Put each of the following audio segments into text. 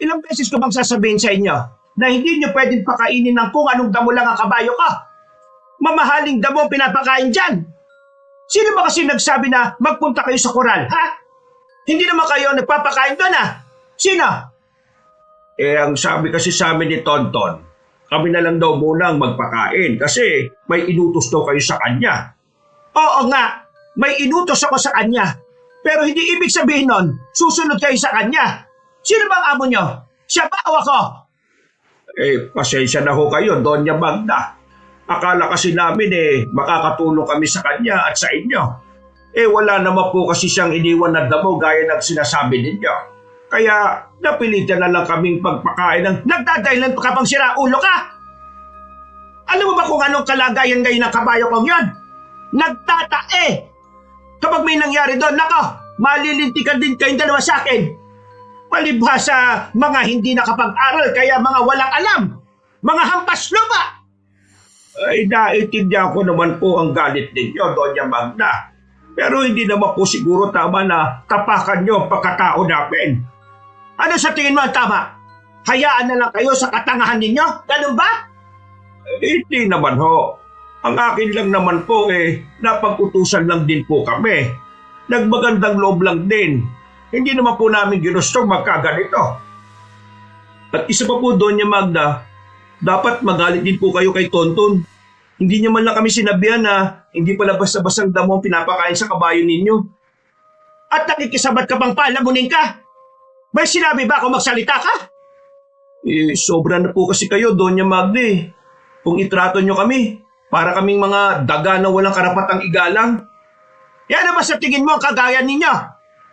Ilang beses ko bang sasabihin sa inyo na hindi nyo pwedeng pakainin ng kung anong damo lang ang kabayo ko? Mamahaling damo ang pinapakain dyan. Sino ba kasi nagsabi na magpunta kayo sa koral, ha? Hindi naman kayo nagpapakain doon, ha? Sino? Ang sabi kasi sa amin ni Tonton, kami na lang daw muna ang magpakain kasi may inutos daw kayo sa kanya. Oo nga, may inutos ako sa kanya. Pero hindi ibig sabihin nun, susunod kayo sa kanya. Sino bang amo nyo? Siya ba o ako? Pasensya na ho kayo, Doña Magda. Akala kasi namin makakatulong kami sa kanya at sa inyo. Wala naman po kasi siyang iniwan na damo gaya ng sinasabi ninyo. Kaya napilitan na lang kaming pagpakain ng nagdadahilan ka pang sira ulo ka. Alam mo ba kung anong kalagayan ngayon ng kabayo kong yun? Nagtatae. Kapag may nangyari doon, nako, malilintikan din kayong dalawa sa akin. Palibhasa mga hindi nakapag-aral kaya mga walang alam. Mga hampas lupa. Naiintindihan ko naman po ang galit ninyo, Doña Magda. Pero hindi naman po siguro tama na tapakan nyo ang pagkatao namin. Ano sa tingin mo ang tama? Hayaan na lang kayo sa katangahan ninyo? Ganun ba? Hindi naman ho. Ang akin lang naman po napag-utusan lang din po kami. Nagmagandang loob lang din. Hindi naman po namin ginustong magkaganito. At isa pa po, Doña Magda, dapat magalit din po kayo kay Tonton. Hindi niya man lang kami sinabihan na hindi pala basta-bastang damo ang pinapakain sa kabayo ninyo. At nakikisabat ka bang palamunin ka? May sinabi ba ako magsalita ka? Sobra na po kasi kayo, Doña Magda. Kung itrato nyo kami, para kaming mga daga na walang karapatang igalang. Yan na ba sa tingin mo ang kagayan ninyo?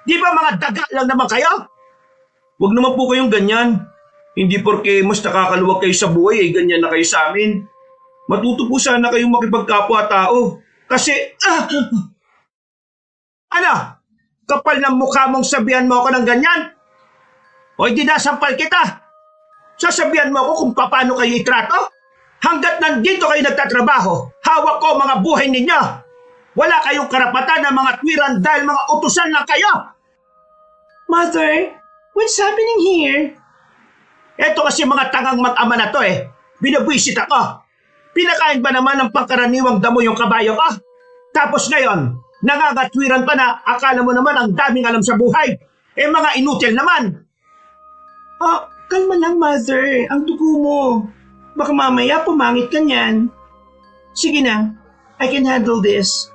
Di ba mga daga lang naman kayo? Huwag naman po kayong ganyan. Hindi porke mas nakakaluwag kayo sa buhay ganyan na kayo sa amin. Matuto po sana kayong makipagkapwa-tao. Kasi, Ano? Kapal ng mukha mong sabihan mo ako ng ganyan? O hindi nasampal kita? Sasabihan mo ako kung paano kayo itrato? Hanggat nandito kayo nagtatrabaho, hawak ko mga buhay ninyo. Wala kayong karapatan na mga twiran dahil mga utusan lang kayo. Mother, what's happening here? Eto kasi mga tangang mag-ama na to Binabwisit ako. Pinakain ba naman ng pangkaraniwang damo yung kabayo ko? Tapos ngayon, nangangatwiran pa na akala mo naman ang daming alam sa buhay. Mga inutil naman. Kalma lang, Mother. Ang dugo mo. Baka mamaya pumangit ka niyan. Sige na, I can handle this.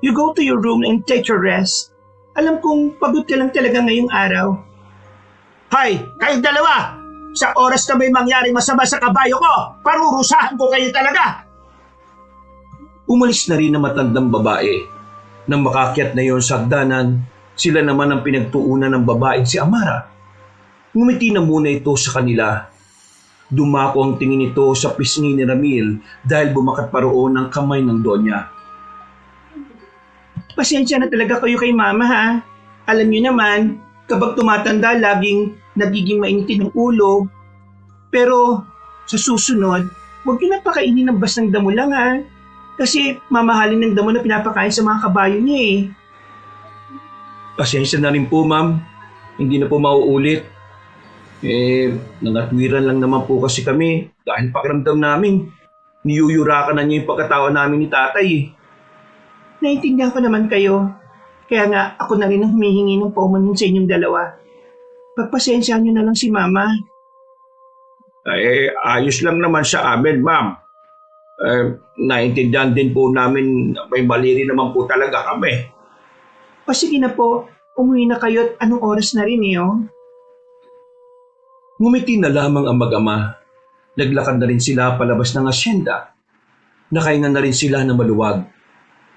You go to your room and take your rest. Alam kong pagod ka lang talaga ngayong araw. Hay, kayong dalawa! Sa oras na may mangyaring masama sa kabayo ko, parurusahan ko kayo talaga! Umalis na rin ang matandang babae. Nang makakyat na yon sa hagdanan, sila naman ang pinagtuunan ng babaeng si Amara. Ngumiti na muna ito sa kanila. Dumako ang tingin nito sa pisngi ni Ramil dahil bumakat pa roon ang kamay ng Donya. Pasensya na talaga kayo kay Mama, ha? Alam niyo naman, kapag tumatanda, laging nagiging mainitin ng ulo. Pero sa susunod, huwag niyo na pakainin ng bastang damo lang, ha? Kasi mamahalin ng damo na pinapakain sa mga kabayo niya Pasensya na rin po, ma'am. Hindi na po mauulit. Nangatwiran lang naman po kasi kami dahil pakiramdam namin. Niyuyurakan na niya yung pagkatawa namin ni tatay Naintindihan ko naman kayo. Kaya nga ako na rin ang humihingi ng paumanin sa inyong dalawa. Pagpasensyahan niyo na lang si Mama. Ayos lang naman sa amin, ma'am. Naintindihan din po namin may mali rin naman po talaga kami. O sige na po, umuwi na kayo at anong oras na rin Ngumiti na lamang ang mag-ama. Naglakad na rin sila palabas ng asyenda. Nakahinga na rin sila ng maluwag.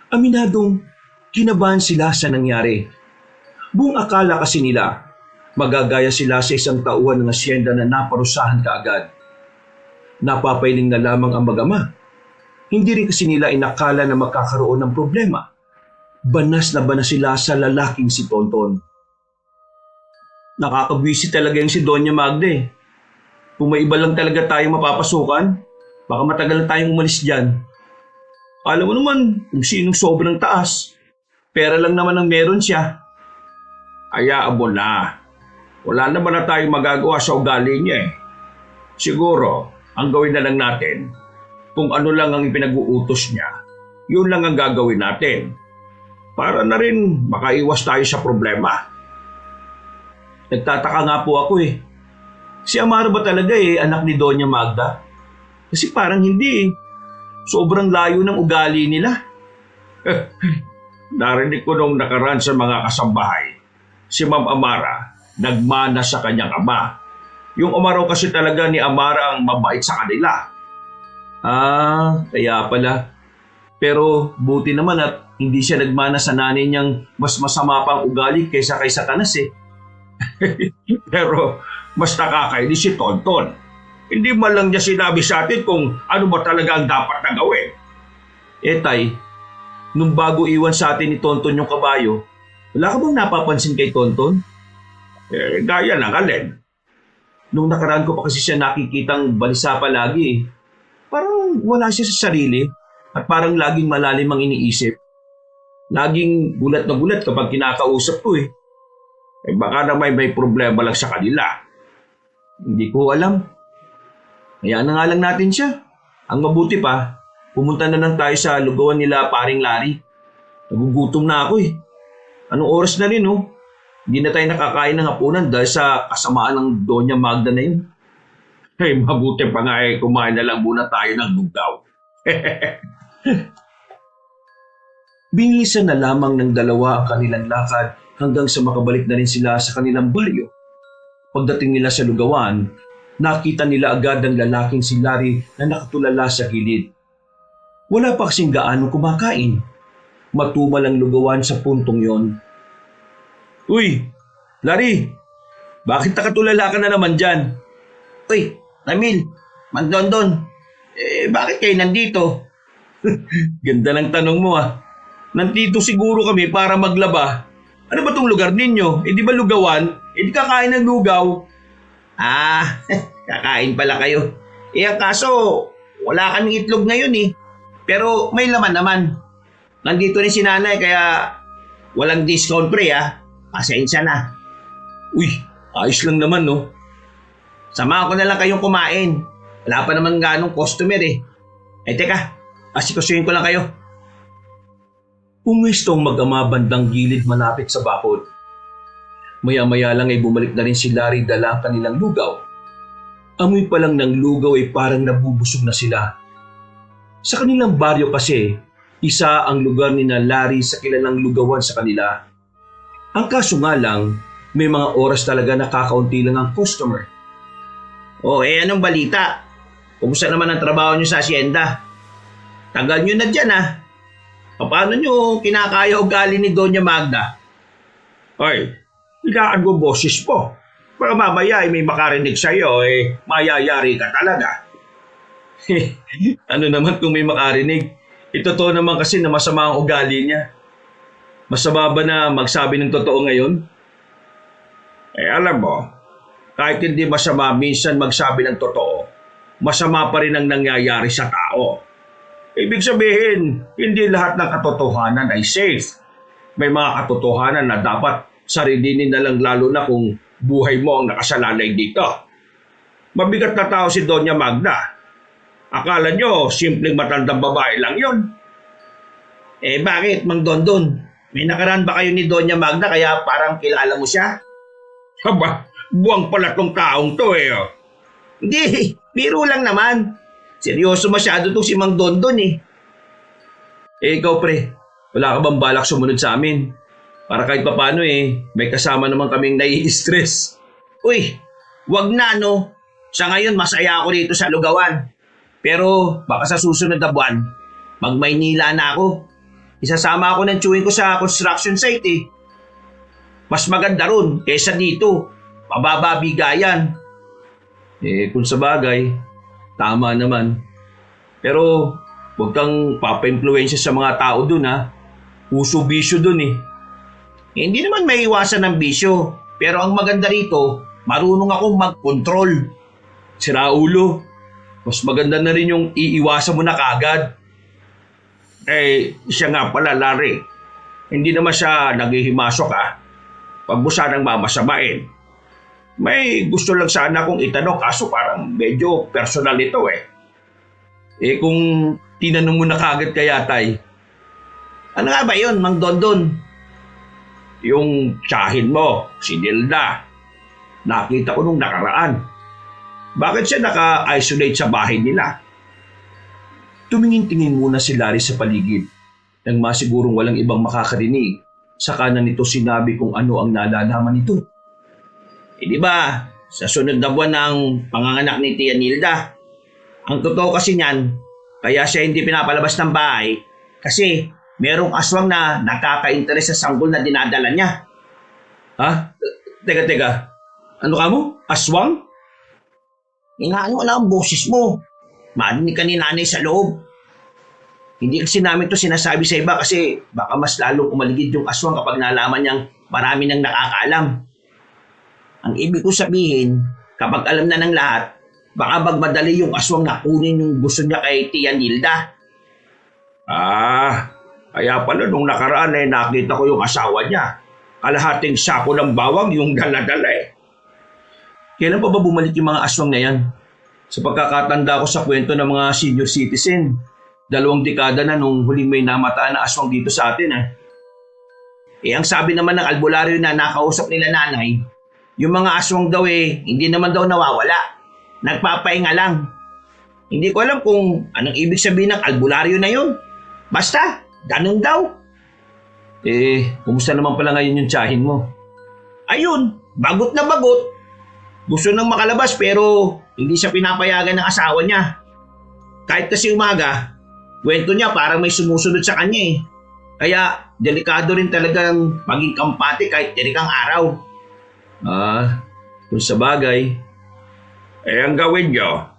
Aminadong kinabahan sila sa nangyari. Buong akala kasi nila, magagaya sila sa isang tauhan ng asyenda na naparusahan kaagad. Napapailing na lamang ang mag-ama. Hindi rin kasi nila inakala na magkakaroon ng problema. Banas na banas sila sa lalaking si Tonton. Nakakabwisit talaga yung si Doña Magda Kung may iba lang talaga tayong mapapasukan, baka matagal na tayong umalis dyan. Alam mo naman kung sinong sobrang taas. Pera lang naman ang meron siya. Hayaan mo na. Wala naman na tayong magagawa sa ugali niya eh. Siguro, ang gawin na lang natin, kung ano lang ang ipinag-uutos niya, yun lang ang gagawin natin. Para na rin makaiwas tayo sa problema. Nagtataka nga po ako eh. Si Amaro ba talaga anak ni Doña Magda? Kasi parang hindi eh. Sobrang layo ng ugali nila. Narinig ko nung nakaraan sa mga kasambahay, si Ma'am Amara nagmana sa kanyang ama. Yung ama raw kasi talaga ni Amara ang mabait sa kanila. Kaya pala. Pero buti naman at hindi siya nagmana sa nanay niyang mas masama pang ugali kaysa kay Satanas eh. Pero mas nakakainis si Tonton. Hindi man lang niya sinabi sa atin kung ano ba talaga ang dapat na gawin. Tay, nung bago iwan sa atin ni Tonton yung kabayo, wala ka bang napapansin kay Tonton? Gaya ng alin. Nung nakaraan ko pa kasi siya nakikitang balisa palagi eh. Parang wala siya sa sarili at parang laging malalim ang iniisip. Laging gulat na gulat kapag kinakausap ko eh. Baka naman may problema lang sa kanila. Hindi ko alam. Hayaan na nga lang natin siya. Ang mabuti pa, pumunta na lang tayo sa lugawan nila paring Larry. Nagugutom na ako eh. Anong oras na rin oh? Hindi na tayo nakakain ng hapunan dahil sa kasamaan ng Doña Magda na yun. Mabuti pa nga kumain na lang muna tayo ng lugaw. Binisan na lamang ng dalawa ang kanilang lakad hanggang sa makabalik na rin sila sa kanilang baryo. Pagdating nila sa lugawan, nakita nila agad ang lalaking si Larry na nakatulala sa gilid. Wala pa kasing gaano kumakain. Matumal ang lugawan sa puntong yon. Uy, Larry! Bakit nakatulala ka na naman dyan? Uy, Ramil, Mandondon, bakit kayo nandito? Ganda ng tanong mo ah. Nandito siguro kami para maglaba. Ano ba tong lugar ninyo? Di ba lugawan? Di kakain ng lugaw. Kakain pala kayo. Ang kaso, wala kaming itlog ngayon eh. Pero may laman naman. Nandito rin si nanay kaya walang discount pre Pasensya na. Uy, ayos lang naman no. Samahan ko na lang kayong kumain. Wala pa naman ganong customer eh. Teka, asikasuhin ko lang kayo. Pumwestong mag-ama bandang gilid malapit sa bakod. Maya-maya lang ay bumalik na rin si Larry dala ang kanilang lugaw. Amoy pa lang ng lugaw ay parang nabubusog na sila. Sa kanilang baryo kasi, isa ang lugar ni na Larry sa kilalang lugawan sa kanila. Ang kaso nga lang, may mga oras talaga na kakaunti lang ang customer. Anong balita? Kumusta naman ang trabaho nyo sa asyenda? Tagal nyo na dyan Paano nyo kinakaya ugali ni Doña Magda? Ay, hilaan mo boses po. Baka mamaya may makarinig sa'yo mayayari ka talaga. Ano naman kung may makarinig? Totoo naman kasi na masama ang ugali niya. Masama ba na magsabi ng totoo ngayon? Alam mo, kahit hindi masama minsan magsabi ng totoo, masama pa rin ang nangyayari sa tao. Ibig sabihin, hindi lahat ng katotohanan ay safe. May mga katotohanan na dapat sarilinin na lang lalo na kung buhay mo ang nakasalalay dito. Mabigat na tao si Doña Magda. Akala nyo, simpleng matandang babae lang yon. Bakit, Mang Dondon? May nakaraan ba kayo ni Doña Magda kaya parang kilala mo siya? Haba, buwang pala tong taong to Hindi, biro lang naman. Seryoso masyado tong si Mang Dondon Ikaw pre, wala ka bang balak sumunod sa amin? Para kahit papano may kasama naman kaming nai-stress. Uy, wag na Sa ngayon masaya ako dito sa lugawan. Pero baka sa susunod na buwan, mag-Maynila na ako. Isasama ako ng chewing ko sa construction site Mas maganda ron kaysa dito. Mababa bigayan. Kung sa bagay, tama naman. Pero huwag kang papa-influensya sa mga tao dun Uso-bisyo dun Hindi naman may iwasan ng bisyo. Pero ang maganda rito, marunong akong mag-control. Sira ulo. Mas maganda na rin yung iiwasan mo na kaagad. Siya nga pala, Larry. Hindi naman siya naghihimasok Pag mo sanang mamasamain. May gusto lang sana akong itanong kaso parang medyo personal ito eh. Kung tinanong mo na kagad kaya, Tay, Ano nga ba yun, Mang Dondon? Yung tsahin mo, si Nilda. Nakita ko nung nakaraan. Bakit siya naka-isolate sa bahay nila? tumingin-tingin muna si Larry sa paligid. Nang masigurong walang ibang makakarinig, saka na nito sinabi kung ano ang nalalaman nito. Di ba, sa sunod na buwan ng panganganak ni Tia Nilda, ang totoo kasi niyan, kaya siya hindi pinapalabas ng bahay kasi merong aswang na nakaka-interes sa sanggol na dinadala niya. Ha? Teka. Ano ka mo? Aswang? Inaano lang ang boses mo. Marinig ka ni nanay sa loob. Hindi kasi namin to sinasabi sa iba kasi baka mas lalong umaligid yung aswang kapag nalaman niyang marami nang nakakaalam. Ang ibig ko sabihin, kapag alam na ng lahat, baka magmadali yung aswang na kunin yung gusto niya kay Tia Nilda. Kaya pala nung nakaraan nakita ko yung asawa niya. Kalahating sako ng bawang yung dala-dala eh. Kailan pa ba bumalik yung mga aswang na yan? Sa pagkakatanda ko sa kwento ng mga senior citizen, 2 dekada na nung huling may namataan na aswang dito sa atin Ang sabi naman ng albularyo na nakausap nila nanay, yung mga aswang daw hindi naman daw nawawala. Nagpapahinga lang. Hindi ko alam kung anong ibig sabihin ng albularyo na yun. Basta, ganun daw. Kumusta naman pala ngayon yung tiyahin mo? Ayun, bagot na bagot. Gusto nang makalabas pero hindi siya pinapayagan ng asawa niya. Kahit kasi umaga, kwento niya parang may sumusunod sa kanya Kaya delikado rin talagang maging kampante kahit dirikang araw. Kung sa bagay. Ang gawin niyo,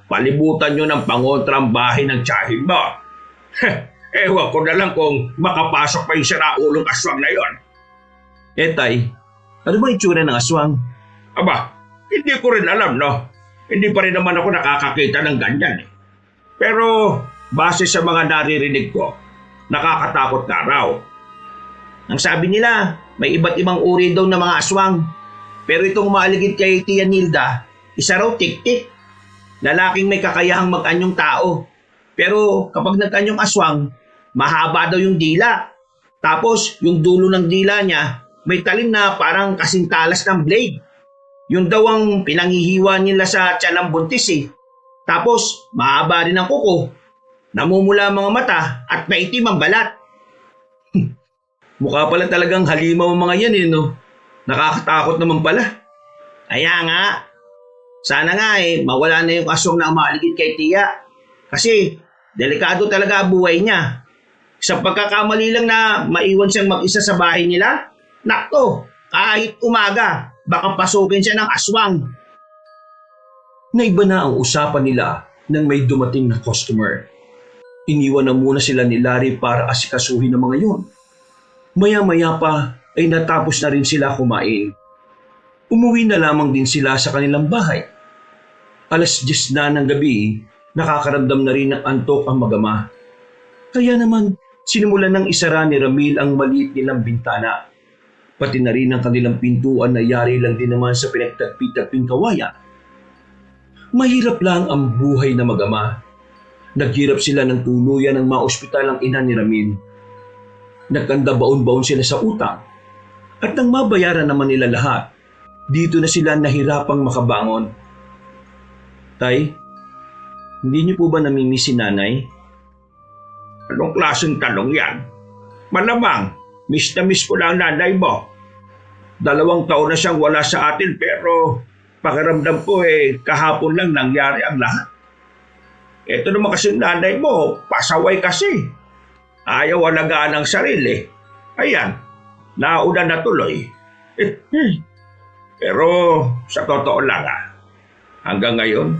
palibutan niyo ng pangontrang bahay ng tiyahin mo. Ewan ko na lang kung makapasok pa yung siraulong aswang na yon. Tay, ano ba itsura ng aswang? Aba, hindi ko rin alam, no? Hindi pa rin naman ako nakakakita ng ganyan. Pero, base sa mga naririnig ko, nakakatakot na raw. Ang sabi nila, may iba't ibang uri daw ng mga aswang. Pero itong maaligid kay Tia Nilda, isa raw tik-tik. Lalaking may kakayahang mag-anyong tao. Pero kapag nag-anyong aswang, mahaba daw yung dila. Tapos, yung dulo ng dila niya, may talim na parang kasintalas ng blade. Yun daw ang pinanghihiwa nila sa tiyan ng buntis Tapos, mahaba rin ang kuko. Namumula ang mga mata at maitim ang balat. Mukha pala talagang halimaw ang mga yan no? Nakakatakot naman pala. Kaya nga, sana nga mawala na yung aswang na umaligid kay Tia. Kasi, delikado talaga ang buhay niya. Sa pagkakamali lang na maiwan siyang mag-isa sa bahay nila, nakto, kahit umaga, baka pasukin siya ng aswang. Naiba na ang usapan nila nang may dumating na customer. Iniwan na muna sila ni Larry para asikasuhin ang mga yun. Maya-maya pa ay natapos na rin sila kumain. Umuwi na lamang din sila sa kanilang bahay. 10:00 na ng gabi, nakakaramdam na rin ng antok ang mag-ama. Kaya naman, sinimulan ng isara ni Ramil ang maliit nilang bintana. Pati na rin ang kanilang pintuan na yari lang din naman sa pinagtagpi-tagping kawayan. Mahirap lang ang buhay na mag-ama. Naghirap sila ng tuluyan ng ma-ospital ang ina ni Ramil. Nagkanda baon-baon sila sa utang. At nang mabayaran naman nila lahat, dito na sila nahirapang makabangon. Tay, hindi niyo po ba namimiss si nanay? Anong klaseng tanong yan? Malamang, miss na miss ko lang nanay mo. 2 taon na siyang wala sa atin pero pakiramdam ko kahapon lang nangyari ang lahat. Ito naman kasi nanay mo, pasaway kasi. Ayaw alagaan ang sarili. Ayan, nauna na tuloy. Pero sa totoo lang hanggang ngayon,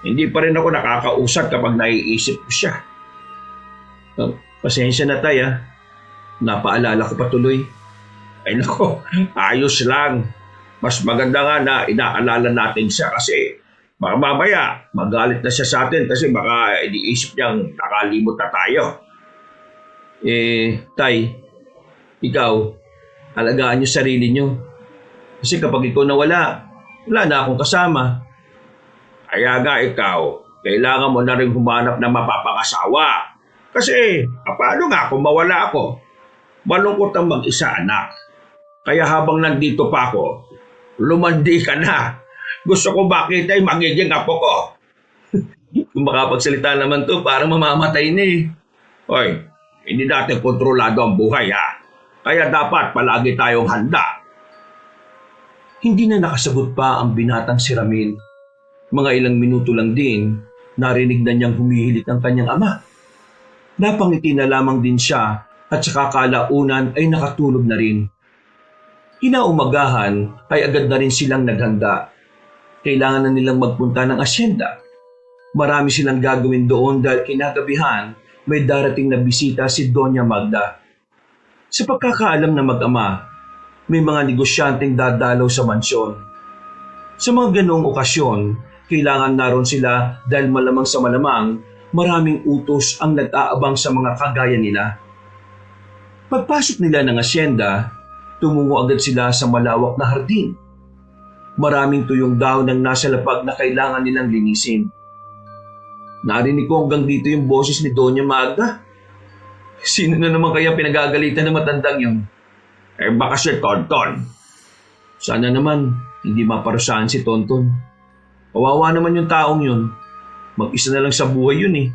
hindi pa rin ako nakakausap kapag naiisip ko siya. Pasensya na tay Napaalala ko pa tuloy. Ay nako, ayos lang. Mas maganda nga na inaalala natin siya kasi baka mamaya magalit na siya sa atin kasi baka iniisip niyang nakalimot na tayo. Tay, ikaw, alagaan niyo sarili niyo. Kasi kapag ikaw nawala, wala na akong kasama. Kaya nga ikaw, kailangan mo na rin humanap ng mapapangasawa. Kasi, paano nga kung mawala ako? Malungkot ang mag-isa, anak. Kaya habang nandito pa ako, lumandi ka na. Gusto ko makita yung magiging apo ko. Kung makapagsalita naman to, parang mamamatay na eh. Hoy, hindi natin kontrolado ang buhay ha. Kaya dapat palagi tayong handa. Hindi na nakasagot pa ang binatang si Ramil. Mga ilang minuto lang din, narinig na niyang humihilik ang kanyang ama. Napangiti na lamang din siya at saka kalaunan ay nakatulog na rin. Kinaumagahan ay agad na rin silang naghanda. Kailangan na nilang magpunta ng asyenda. Marami silang gagawin doon dahil kinagabihan may darating na bisita si Doña Magda. Sa pagkakaalam ng mag-ama, may mga negosyanteng dadalaw sa mansyon. Sa mga ganoong okasyon, kailangan naroon sila dahil malamang sa malamang maraming utos ang nag-aabang sa mga kagaya nila. Pagpasok nila ng asyenda, tumungo agad sila sa malawak na hardin. Maraming tuyong dahon ang nasa lapag na kailangan nilang linisin. Narinig ko hanggang dito yung boses ni Doña Magda. Sino na naman kaya pinagagalitan ng matandang yun? Baka si Tonton. Sana naman hindi maparusahan si Tonton. Kawawa naman yung taong yun. Mag-isa na lang sa buhay yun eh.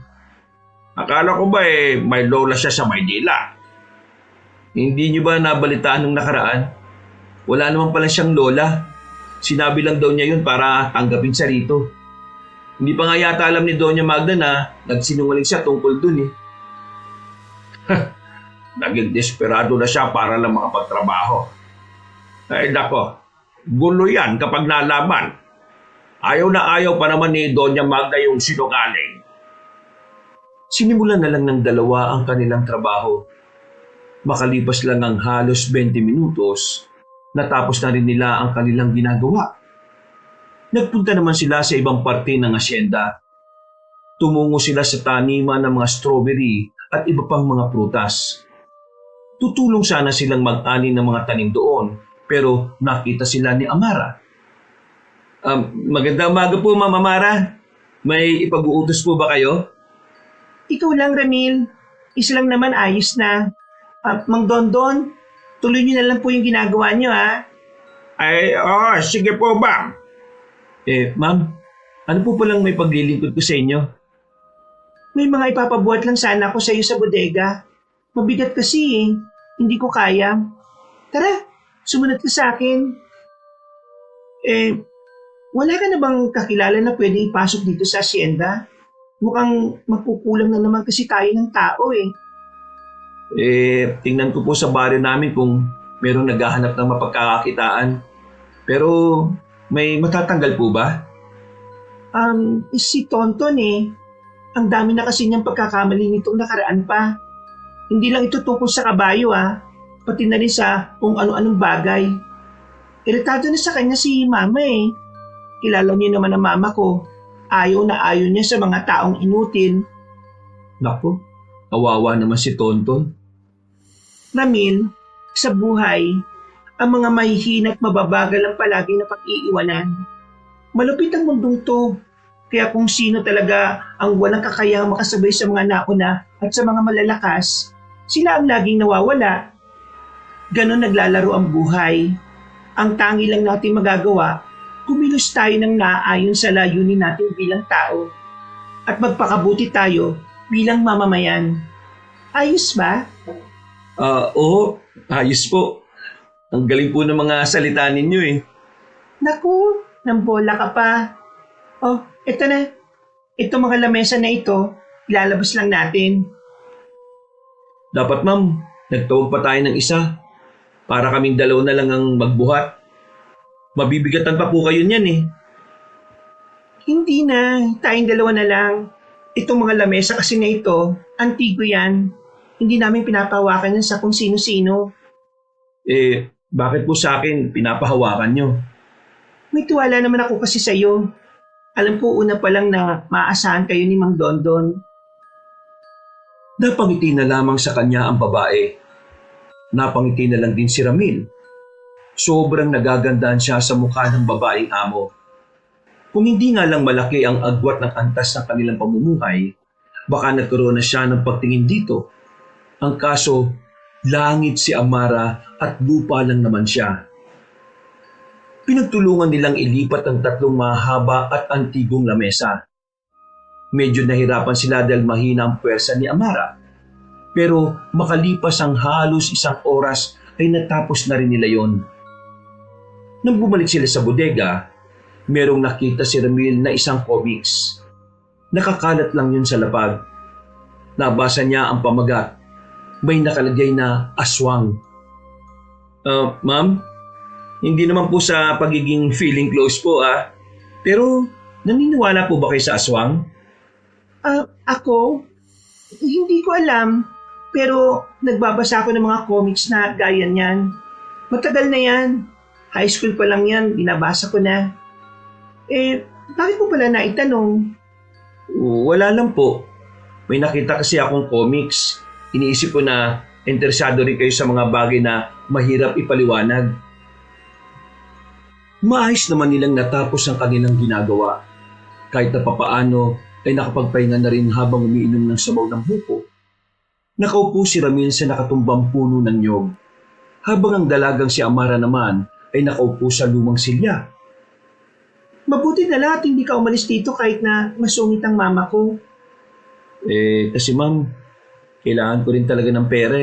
Akala ko ba may lola siya sa Maynila? Hindi niyo ba nabalitaan nung nakaraan? Wala naman pala siyang lola. Sinabi lang daw niya yun para tanggapin siya rito. Hindi pa nga yata alam ni Doña Magda na nagsinungaling siya tungkol dun eh. Naging desperado na siya para lang makapagtrabaho. Ay nako, gulo yan kapag nalaman. Ayaw na ayaw pa naman ni Doña Magda yung sinungaling. Sinimulan na lang ng dalawa ang kanilang trabaho. Makalipas lang ang halos 20 minutos, natapos na rin nila ang kanilang ginagawa. Nagpunta naman sila sa ibang parte ng asyenda. Tumungo sila sa taniman ng mga strawberry at iba pang mga prutas. Tutulong sana silang mag-ani ng mga tanim doon, pero nakita sila ni Amara. Magandang umaga po, Ma'am Amara. May ipag-uutos po ba kayo? Ikaw lang, Ramil. Isa lang naman ayos na. Mang Dondon, tuloy niyo na lang po yung ginagawa niyo, ha? Sige po ba? Ma'am, ano po palang may paglilingkod ko sa inyo? May mga ipapabuhat lang sana ako sa iyo sa bodega. Mabigat kasi eh. Hindi ko kaya. Tara, sumunod ka sa akin. Wala ka na bang kakilala na pwede ipasok dito sa asyenda? Mukhang magkukulang na naman kasi tayo ng tao eh. Tingnan ko po sa baryo namin kung merong naghahanap ng mapagkakakitaan. Pero may matatanggal po ba? Si Tonton eh. Ang dami na kasi niyang pagkakamali nitong nakaraan pa. Hindi lang ito tungkol sa kabayo pati na rin sa kung ano-anong bagay. Iritado na sa kanya si Mama eh. Kilala niyo naman ang Mama ko. Ayaw na ayaw niya sa mga taong inutil. Naku, kawawa naman si Tonton. Ramil, sa buhay, ang mga mahihina at mababagal ang palagi na pag-iiwanan. Malupit ang mundong to. Kaya kung sino talaga ang walang kakayahang makasabay sa mga nauna at sa mga malalakas, sila ang laging nawawala. Ganon naglalaro ang buhay. Ang tangi lang natin magagawa, kumilos tayo ng naaayon sa layunin natin bilang tao at magpakabuti tayo bilang mamamayan. Ayos ba? Oo, ayos po. Ang galing po ng mga salita ninyo eh. Naku, nambola ka pa. Oh, eto na. Ito mga lamesa na ito, ilalabas lang natin. Dapat ma'am, nagtawag pa tayo ng isa. Para kaming dalawa na lang ang magbuhat. Mabibigatan pa po kayo niyan eh. Hindi na, tayong dalawa na lang. Itong mga lamesa kasi na ito, antigo yan. Hindi namin pinapahawakan yan sa kung sino-sino. Bakit po sa akin pinapahawakan nyo? May tiwala naman ako kasi sa'yo. Alam ko una pa lang na maaasahan kayo ni Mang Dondon. Napangiti na lamang sa kanya ang babae. Napangiti na lang din si Ramil. Sobrang nagagandahan siya sa mukha ng babaeng amo. Kung hindi nga lang malaki ang agwat ng antas ng kanilang pamumuhay, baka nagkaroon na siya ng pagtingin dito. Ang kaso, langit si Amara at lupa lang naman siya. Pinagtulungan nilang ilipat ang 3 mahaba at antigong lamesa. Medyo nahirapan sila dahil mahina ang puwersa ni Amara. Pero makalipas ang halos 1 oras ay natapos na rin nila yon. Nang bumalik sila sa bodega, merong nakita si Ramil na isang comics. Nakakalat lang yun sa lapag. Nabasa niya ang pamagat. May nakalagay na aswang. Ma'am, hindi naman po sa pagiging feeling close po Pero naniniwala po ba kayo sa aswang? Ako? Hindi ko alam. Pero nagbabasa ako ng mga comics na gaya niyan. Matagal na yan. High school pa lang yan, binabasa ko na. Bakit mo pala naitanong? Wala lang po. May nakita kasi akong comics. Iniisip ko na interesado rin kayo sa mga bagay na mahirap ipaliwanag. Maayos naman nilang natapos ang kanilang ginagawa. Kahit na papaano ay nakapagpahinga na rin habang umiinom ng sabaw ng buko. Nakaupo si Ramil sa nakatumbang puno ng nyog, habang ang dalagang si Amara naman ay nakaupo sa lumang silya. Mabuti na lahat hindi ka umalis dito kahit na masungit ang mama ko. Kasi ma'am, kailangan ko rin talaga ng pera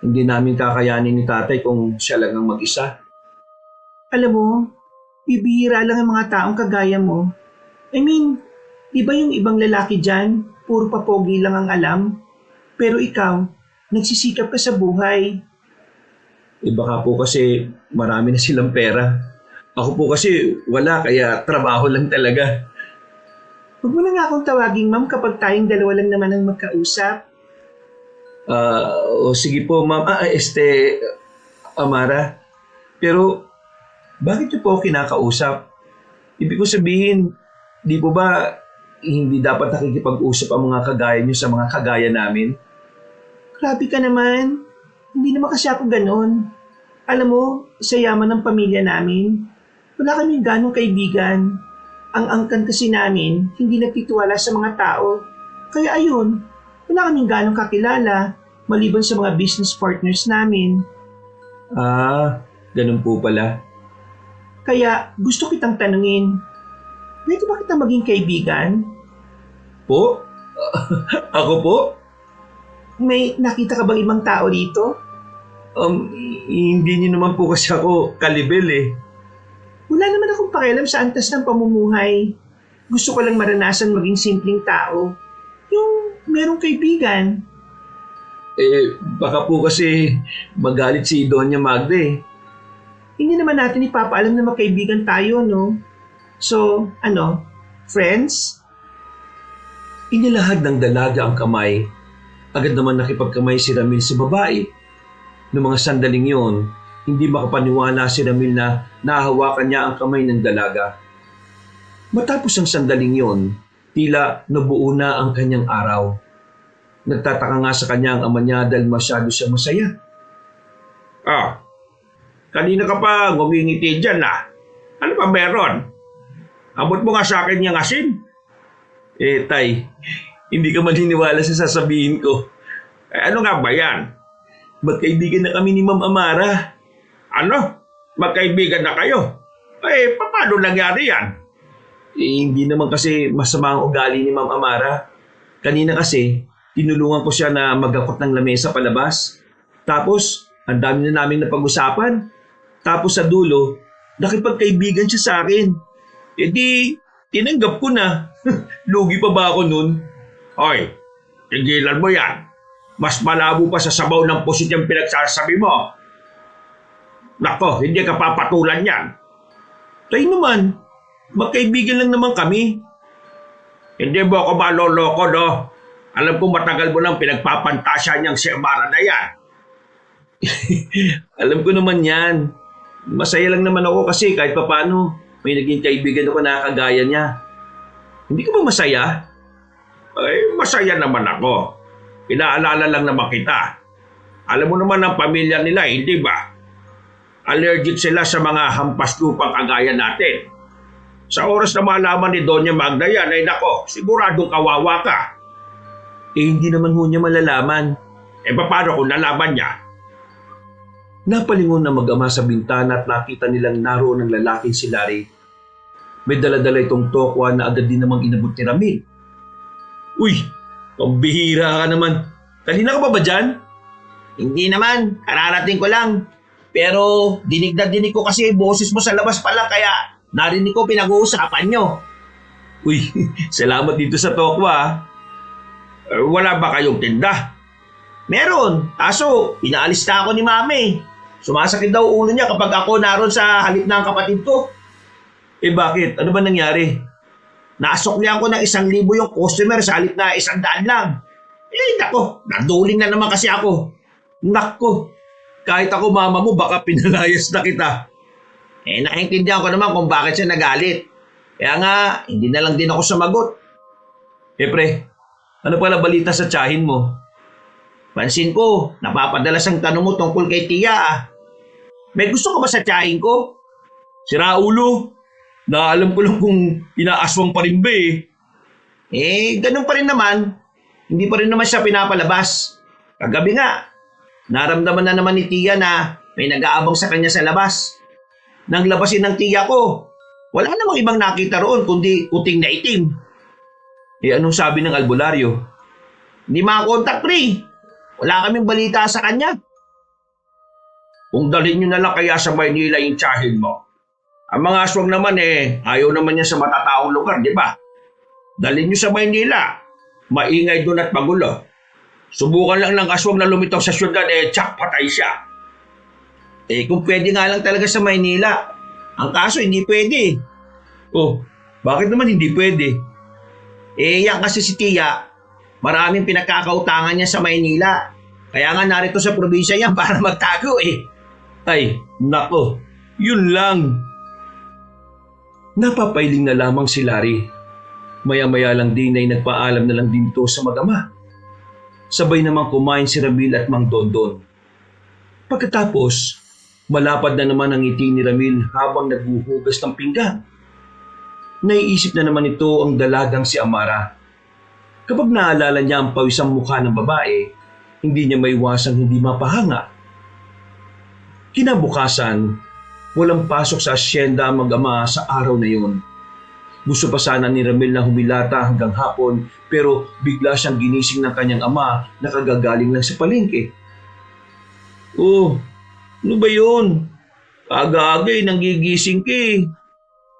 Hindi namin kakayanin ni tatay kung siya lang ang mag-isa. Alam mo, bibihira lang ang mga taong kagaya mo. I mean, di ba yung ibang lalaki dyan, puro papogi lang ang alam? Pero ikaw, nagsisikap ka sa buhay. Baka po kasi marami na silang pera. Ako po kasi wala, kaya trabaho lang talaga. Huwag mo na nga akong tawaging ma'am kapag tayong dalawa lang naman ang magkausap. Sige po ma'am. Amara. Pero bakit niyo po ako kinakausap? Ibig ko sabihin, di po ba hindi dapat nakikipag-usap ang mga kagaya niyo sa mga kagaya namin? Grabe ka naman. Hindi naman kasi ako ganon. Alam mo, sa yaman ng pamilya namin, wala kaming ganong kaibigan. Ang angkan kasi namin, hindi nagtitiwala sa mga tao. Kaya ayun, wala kaming ganong kakilala, maliban sa mga business partners namin. Ganun po pala. Kaya gusto kitang tanungin, pwede ba kita maging kaibigan? Po? Ako po? May nakita ka bang ibang tao dito? Hindi niyo naman po kasi ako kalibel Wala naman akong pakialam sa antas ng pamumuhay. Gusto ko lang maranasan maging simpleng tao. Yung merong kaibigan. Baka po kasi magalit si Doña Magda Hindi naman natin ipapaalam na magkaibigan tayo, no? So, friends? Inilahad ng dalaga ang kamay. Agad naman nakipagkamay si Ramil sa babae. Noong mga sandaling yon, hindi makapaniwala si Ramil na nahawakan niya ang kamay ng dalaga. Matapos ang sandaling yon, tila nabuo na ang kanyang araw. Nagtataka nga sa kanya ang ama niya dahil masyado siya masaya. Kanina ka pa ngumingiti dyan Ano pa meron? Abot mo nga sa akin yung asin. Tay, hindi ka maniniwala sa sasabihin ko. Ano nga ba yan? Magkaibigan na kami ni Ma'am Amara. Ano? Magkaibigan na kayo? Paano nangyari yan? Hindi naman kasi masama ang ugali ni Ma'am Amara. Kanina kasi, tinulungan ko siya na magakot ng lamesa palabas. Tapos, ang dami na namin napag-usapan. Tapos sa dulo, nakipagkaibigan siya sa akin. Tinanggap ko na. Lugi pa ba ako nun? Hoy, tigilan mo yan. Mas malabo pa sa sabaw ng pusit yung pinagsasabi mo. Nako, hindi ka papatulan yan. Tayo naman, magkaibigan lang naman kami. Hindi mo ako maloloko, no? Alam ko matagal mo nang pinagpapantasya niyang si Amara na yan. Alam ko naman yan. Masaya lang naman ako kasi kahit papano may naging kaibigan ako na kagaya niya. Hindi ka ba masaya? Masaya naman ako. Inaalala lang naman kita. Alam mo naman ang pamilya nila, hindi ba? Allergic sila sa mga hampas lupang kagaya natin. Sa oras na malaman ni Doña Magda yan, ay nako, siguradong kawawa ka. Hindi naman ho niya malalaman. Paano kung nalaman niya? Napalingon na mag-ama sa bintana at nakita nilang naroon ang lalaking si Larry. May dala-dala itong tokwa na agad din namang inabot ni Ramil. Uy, pambihira ka naman. Kanina ka pa ba dyan? Hindi naman, kararating ko lang. Pero dinig na dinig ko kasi boses mo sa labas pa lang kaya narinig ko pinag-uusapan nyo. Uy, salamat dito sa tokwa. Wala ba kayong tinda? Meron, kaso pinaalis na ako ni Mami. Sumasakit daw ulo niya kapag ako naroon sa halip ng kapatid ko. Bakit? Ano ba nangyari? Nasuklihan ko ng 1,000 yung customer sa halip na 100 lang. Nako, naduling na naman kasi ako. Nako, kahit ako mama mo baka pinalayas na kita. Naiintindihan ko naman kung bakit siya nagalit. Kaya nga, hindi na lang din ako sumagot. Pre, ano pala balita sa tiyahin mo? Pansin ko, napapadalas ang tanong mo tungkol kay Tia. May gusto ka ba sa tiyahin ko? Sira ulo. Naalam ko lang kung inaaswang pa rin ba Ganun pa rin naman. Hindi pa rin naman siya pinapalabas. Kagabi nga, naramdaman na naman ni Tia na may nag-aabang sa kanya sa labas. Nang labasin ng Tia ko, wala namang ibang nakita roon kundi puting na itim. Anong sabi ng albularyo? Hindi makakontak, pre. Wala kaming balita sa kanya. Kung dalhin nyo na lang kaya sa Maynila yung tiyahin mo. Ang mga aswang naman ayaw naman niya sa matataong lugar, di ba? Dalhin nyo sa Maynila. Maingay doon at magulo. Subukan lang ng aswang na lumitaw sa syudad, tsak patay siya. Kung pwede nga lang talaga sa Maynila. Ang kaso, hindi pwede. Oh, bakit naman hindi pwede? Yan kasi si Tia, maraming pinagkakautangan niya sa Maynila. Kaya nga narito sa probinsya yan para magtago Ay, nako, yun lang. Napapailing na lamang si Larry. Maya-maya lang din ay nagpaalam na lang din to sa mag-ama. Sabay namang kumain si Ramil at Mang Dondon. Pagkatapos, malapad na naman ang ngiti ni Ramil habang naghuhugas ng pinggan. Naiisip na naman ito ang dalagang si Amara. Kapag naalala niya ang pawisang mukha ng babae, hindi niya maiwasang hindi mapahanga. Kinabukasan, walang pasok sa asyenda ang mag-ama sa araw na yun. Gusto pa sana ni Ramil na humilata hanggang hapon pero bigla siyang ginising ng kanyang ama na kagagaling lang sa palengke. Oh, ano ba yun? Aga-aga nanggigising ka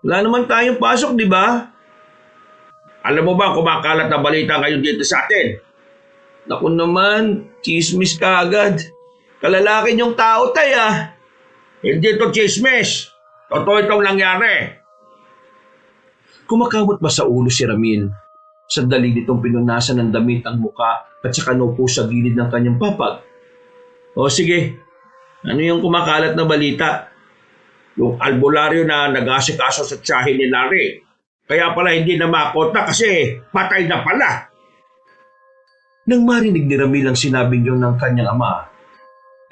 Wala naman tayong pasok, di ba? Alam mo ba kumakalat na balita ngayon dito sa atin? Naku naman, chismis ka agad. Kalalaki niyong tao, tay Hindi ito chismis. Totoo itong nangyari. Kumakamot ba sa ulo si Ramil? Sandali nitong pinunasan ng damit ang muka at saka naupo sa gilid ng kanyang papag. O sige, ano yung kumakalat na balita? Yung albularyo na nag-asikaso sa tiyahin ni Larry. Kaya pala hindi na makontak kasi patay na pala. Nang marinig ni Ramil ang sinabing yun ng kanyang ama,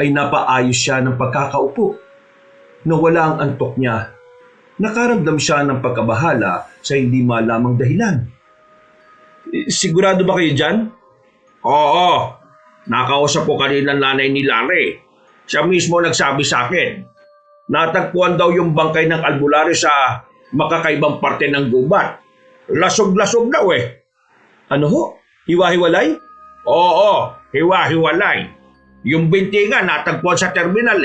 ay napaayos siya ng pagkakaupo. Nawala ang antok niya. Nakaramdam siya ng pagkabahala sa hindi malamang dahilan. Sigurado ba kayo dyan? Oo, nakausap ko kanina ang nanay ni Larry. Siya mismo nagsabi sa akin. Natagpuan daw yung bangkay ng albularyo sa makakaibang parte ng gubat. Lasog-lasog daw Ano ho? Hiwa-hiwalay? Oo, hiwa-hiwalay. Yung binti nga natagpuan sa terminal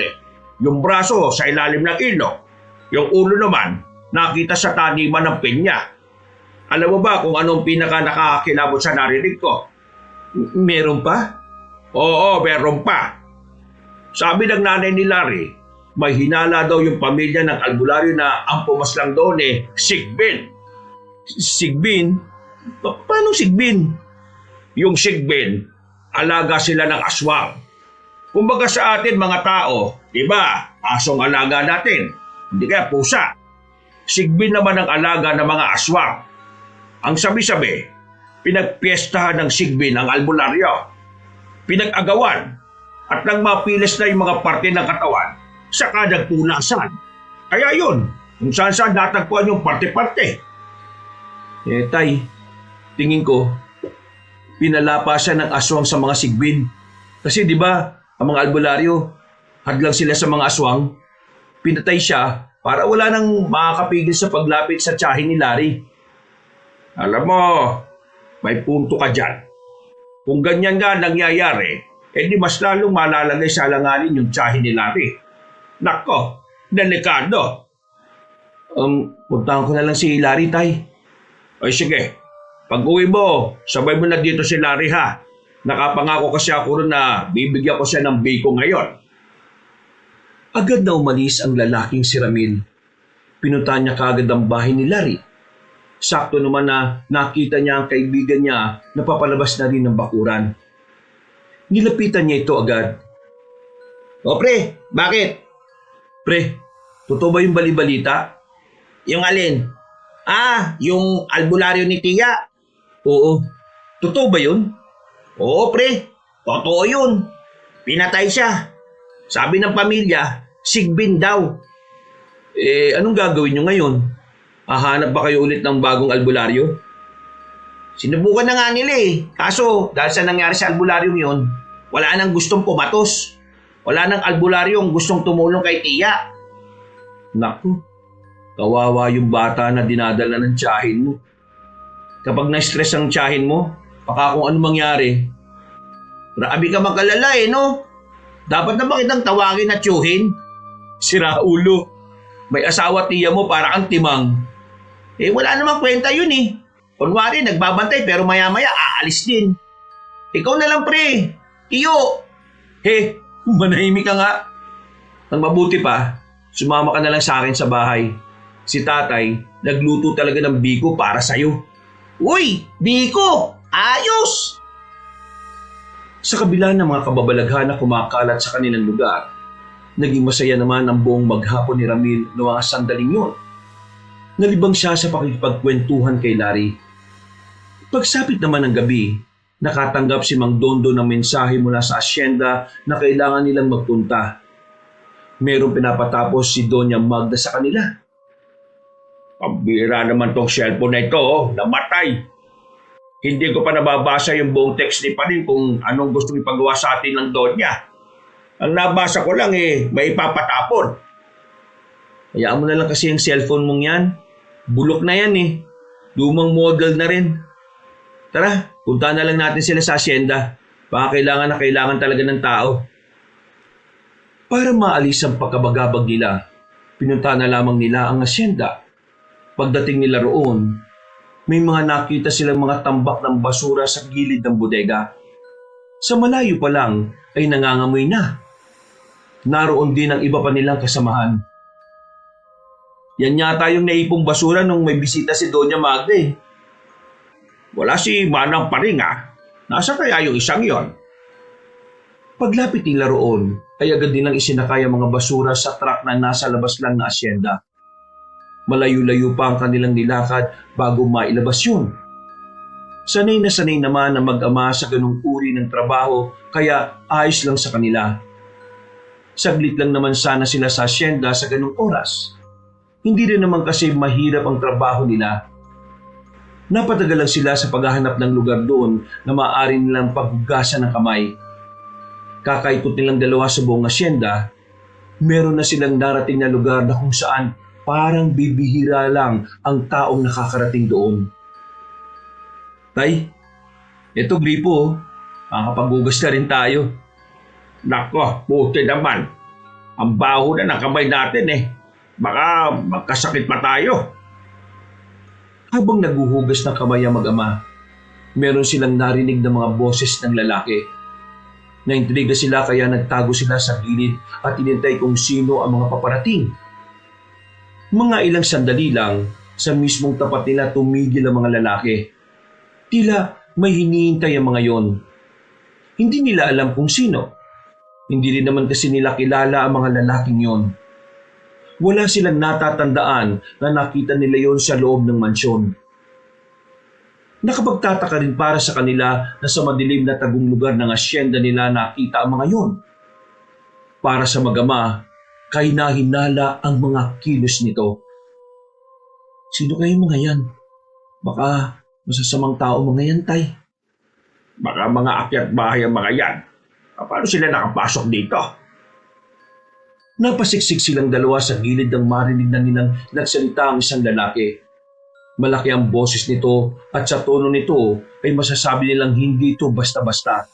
Yung braso sa ilalim ng ilog. Yung ulo naman nakita sa taniman ng pinya. Alam mo ba kung anong pinaka nakakakilabot sa narinig ko? Meron pa? Oo, meron pa. Sabi ng nanay ni Larry, may hinala daw yung pamilya ng albularyo na ang pumaslang doon Sigbin. Sigbin? Paano Sigbin? Yung Sigbin, alaga sila ng aswang. Kumbaga sa atin mga tao, di ba, asong alaga natin, hindi kaya pusa. Sigbin naman ang alaga ng mga aswang. Ang sabi-sabi, pinagpiestahan ng Sigbin ang albularyo. Pinag-agawan at nang mapilis na yung mga parte ng katawan, saka nagpunasan. Kaya yun, kung saan natagpuan yung parte-parte. Tay, tingin ko, pinalapa siya ng aswang sa mga sigbin. Kasi di ba, ang mga albularyo, hadlang sila sa mga aswang. Pinatay siya para wala nang makakapigil sa paglapit sa tiyahin ni Larry. Alam mo, may punto ka dyan. Kung ganyan nga nangyayari, di mas lalong malalagay sa alanganin yung tiyahin ni Larry. Nako, delikado. Puntahan ko na lang si Larry, Tay. Ay sige, pag uwi mo, sabay mo na dito si Larry ha. Nakapangako kasi ako rin na bibigyan ko siya ng biko ngayon. Agad na umalis ang lalaking si Ramil. Pinuntahan niya kaagad ang bahay ni Larry. Sakto naman na nakita niya ang kaibigan niya na papalabas na rin ng bakuran. Nilapitan niya ito agad. O pre, bakit? Pre, totoo ba yung balibalita? Yung alin? Yung albularyo ni Tia. Oo. Totoo ba yun? Oo pre, totoo yun. Pinatay siya. Sabi ng pamilya, sigbin daw. Anong gagawin niyo ngayon? Hahanap ba kayo ulit ng bagong albularyo? Sinubukan na nga nila Kaso dahil sa nangyari sa albularyong yun, wala nang gustong pumatos. Wala nang albularyong gustong tumulong kay Tia. Naku, kawawa yung bata na dinadala ng tiyahin mo. Kapag na-stress ang tiyahin mo, baka kung ano mangyari. Grabe ka magkalala no? Dapat na ba kitang tawagin at tiyuhin? Sira ulo. May asawa tiya mo para kang timang. Wala namang kwenta yun Kunwari, nagbabantay pero maya-maya aalis din. Ikaw na lang pre. Tiyo. Manahimik ka nga. Ang mabuti pa, sumama ka na lang sa akin sa bahay. Si tatay, nagluto talaga ng biko para sa'yo. Uy, biko! Ayos! Sa kabila ng mga kababalaghan na kumakalat sa kanilang lugar, naging masaya naman ang buong maghapon ni Ramil noong mga sandaling yun. Nalibang siya sa pakikipagkwentuhan kay Larry. Pagsapit naman ng gabi, nakatanggap si Mang Dondo ng mensahe mula sa asyenda na kailangan nilang magpunta. Merong pinapatapos si Doña Magda sa kanila. Pambira naman tong cellphone na ito, namatay. Hindi ko pa nababasa yung buong text ni Panin kung anong gusto ipagawa sa atin ng Donya. Ang nabasa ko lang may ipapatapon. Hayaan mo na lang kasi yung cellphone mong yan. Bulok na yan Lumang model na rin. Tara, punta na lang natin sila sa asyenda. Baka kailangan talaga ng tao. Para maalis ang pagkabagabag nila, pinunta na lamang nila ang asyenda. Pagdating nila roon, may mga nakita silang mga tambak ng basura sa gilid ng bodega. Sa malayo pa lang ay nangangamoy na. Naroon din ang iba pa nilang kasamahan. Yan yata yung naipong basura nung may bisita si Doña Magda Wala si Manang Paring Nasa kaya yung isang yon? Paglapit nila roon, ay agad nilang isinakay ang mga basura sa truck na nasa labas lang na asyenda. Malayo-layo pa ang kanilang nilakad bago mailabas yun. Sanay na sanay naman ang mag-ama sa ganung uri ng trabaho kaya ayos lang sa kanila. Saglit lang naman sana sila sa asyenda sa ganung oras. Hindi rin naman kasi mahirap ang trabaho nila. Napatagal lang sila sa paghahanap ng lugar doon na maaari nilang paghugasan ng kamay. Kakaikot nilang dalawa sa buong asyenda, meron na silang narating na lugar na kung saan parang bibihira lang ang taong nakakarating doon. Tay, ito gripo. Makakapaghugas na rin tayo. Nako, buti naman. Ang baho na ng kamay natin Baka magkasakit pa tayo. Habang naguhugas ng kamay ang mag-ama, meron silang narinig ng mga boses ng lalaki. Naintriga sila kaya nagtago sila sa gilid at inintay kung sino ang mga paparating. Mga ilang sandali lang, sa mismong tapat nila tumigil ang mga lalaki. Tila may hinihintay ang mga yon. Hindi nila alam kung sino. Hindi rin naman kasi nila kilala ang mga lalaking yon. Wala silang natatandaan na nakita nila yon sa loob ng mansyon. Nakapagtataka rin para sa kanila na sa madilim na tagong lugar ng asyenda nila nakita ang mga yon. Para sa mag-ama, kahinahinala ang mga kilos nito. Sino kayo mga yan? Baka masasamang tao mga yan, Tay. Baka mga akyat bahay ang mga yan. Paano sila nakapasok dito? Napasiksik silang dalawa sa gilid ng marinig na nilang nagsalita ang isang lalaki. Malaki ang boses nito at sa tono nito ay masasabi nilang hindi ito basta-basta.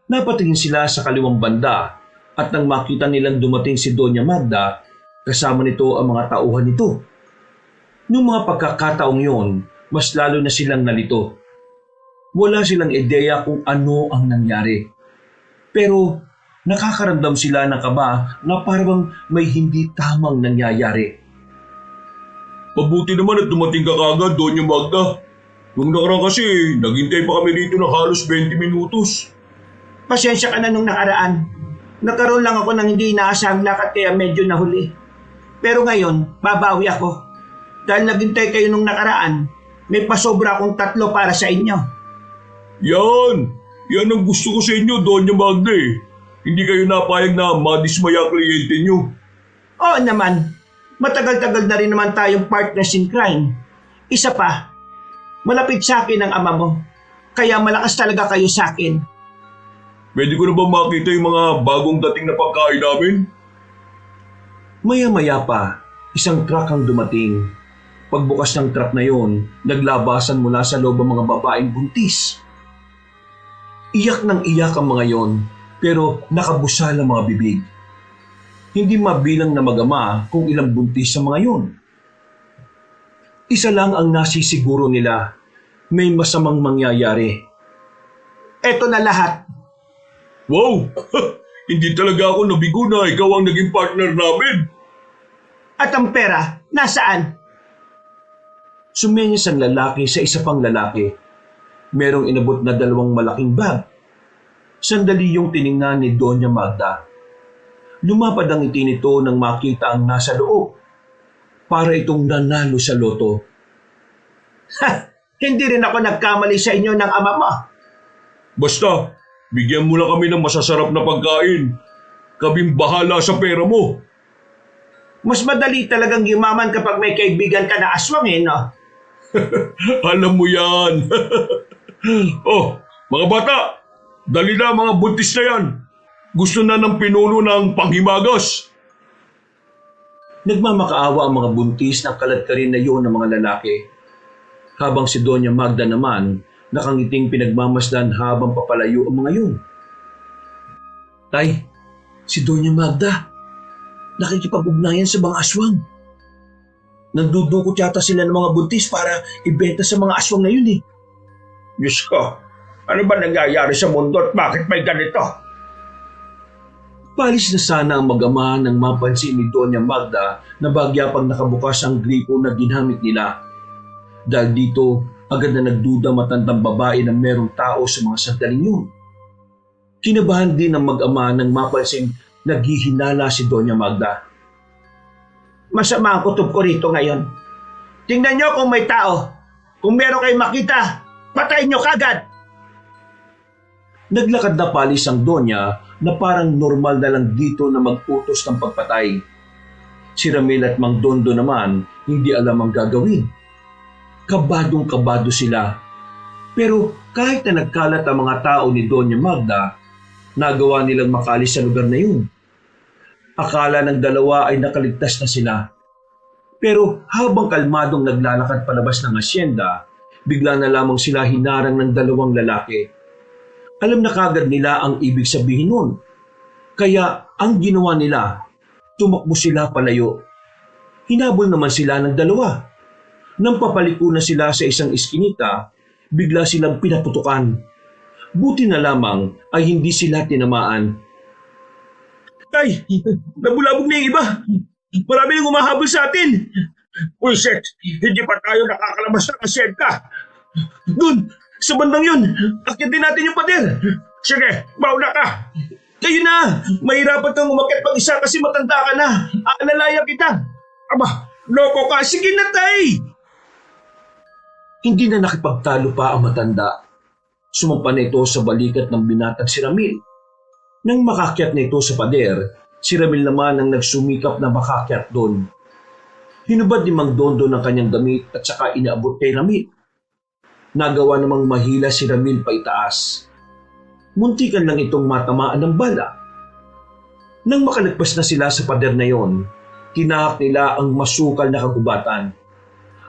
Napatingin sila sa kaliwang banda at nang makita nilang dumating si Doña Magda, kasama nito ang mga tauhan nito. Noong mga pagkakataong yon, mas lalo na silang nalito. Wala silang ideya kung ano ang nangyari. Pero nakakaramdam sila ng kaba na parang may hindi tamang nangyayari. Mabuti naman at dumating ka kagad, Doña Magda. Nung nakaraan kasi, naghintay pa kami dito ng halos 20 minutos. Pasensya ka na nung nakaraan. Nagkaroon lang ako ng hindi inaasahang lakad kaya medyo nahuli. Pero ngayon, babawi ako. Dahil naghintay kayo nung nakaraan, may pasobra akong 3 para sa inyo. Yan ang gusto ko sa inyo, Doña Magda eh. Hindi kayo napayag na madismaya ang kliyente nyo. Oo naman, matagal-tagal na rin naman tayong partners in crime. Isa pa, malapit sa akin ang ama mo. Kaya malakas talaga kayo sa akin. Pwede ko na ba makita yung mga bagong dating na pagkain namin? Maya-maya pa, isang truck ang dumating. Pagbukas ng truck na yon, naglabasan mula sa loob ang mga babaeng buntis. Iyak ng iyak ang mga yon, pero nakabusal ang mga bibig. Hindi mabilang na mag-ama kung ilang buntis sa mga yon. Isa lang ang nasisiguro nila, may masamang mangyayari. Eto na lahat. Wow! Hindi talaga ako nabigo na ikaw ang naging partner namin. At ang pera, nasaan? Sumenyas ang lalaki sa isa pang lalaki. Merong inabot na 2 malaking bag. Sandali yung tiningnan ni Doña Magda. Lumapad ang ngiti nito nang makita ang nasa loob. Para itong nanalo sa loto. Hindi rin ako nagkamali sa inyo ng ama mo. Basta, bigyan mo lang kami ng masasarap na pagkain. Kaming bahala sa pera mo. Mas madali talagang yumaman kapag may kaibigan ka na aswang no? Alam mo yan. Oh, mga bata, dali na mga buntis na yan. Gusto na ng pinuno ng panghimagas. Nagmamakaawa ang mga buntis ng kaladkarin na iyon ng mga lalaki. Habang si Doña Magda naman, nakangiting pinagmamasdan habang papalayo ang mga yun. Tay, si Doña Magda, nakikipag-ugnayan sa mga aswang. Nagdudukot yata sila ng mga buntis para ibenta sa mga aswang na yun eh. Diyos ko, ano ba nangyayari sa mundo at bakit may ganito? Palis na sana ang mag-ama nang mapansin ni Doña Magda na bagya pang nakabukas ang gripo na ginamit nila. Dahil dito, agad na nagduda matandang babae na merong tao sa mga sandaling yun. Kinabahan din ang mag-ama nang mapansin naghihinala si Doña Magda. Masama ang kutob ko rito ngayon. Tingnan nyo kung may tao. Kung meron kayong makita, patayin nyo kagad. Naglakad na palis ang Donya na parang normal na lang dito na mag-utos ng pagpatay. Si Ramil at Mang Dondo naman hindi alam ang gagawin. Kabadong-kabado sila. Pero kahit na nagkalat ang mga tao ni Doña Magda, nagawa nilang makalis sa lugar na yun. Akala ng dalawa ay nakaligtas na sila. Pero habang kalmadong naglalakad palabas ng asyenda, bigla na lamang sila hinarang ng 2 lalaki. Alam na kagad nila ang ibig sabihin nun. Kaya ang ginawa nila, tumakbo sila palayo. Hinabol naman sila ng 2. Nang papaliko na sila sa isang iskinita, bigla silang pinaputukan. Buti na lamang ay hindi sila tinamaan. Ay, nabulabog na yung iba. Marami nang humahabol sa atin. Pulset, hindi pa tayo nakakalabas ng asyenda. Dun, sa bandang yun, akyatin natin yung pader. Sige, mauna ka. Kayo na, mahirapan kang umakyat pag-isa kasi matanda ka na. Aalalaya kita. Aba, loko ka. Sige na, tay. Hindi na nakipagtalo pa ang matanda. Sumampa na ito sa balikat ng binatang si Ramil. Nang makakyat na ito sa pader, Si Ramil naman ang nagsumikap na makakyat doon. Hinubad ni Mang Dondon ang kanyang damit at saka inaabot kay Ramil. Nagawa namang mahila si Ramil paitaas. Muntikan lang itong matamaan ng bala. Nang makalagpas na sila sa pader na yon, tinahak nila ang masukal na kagubatan.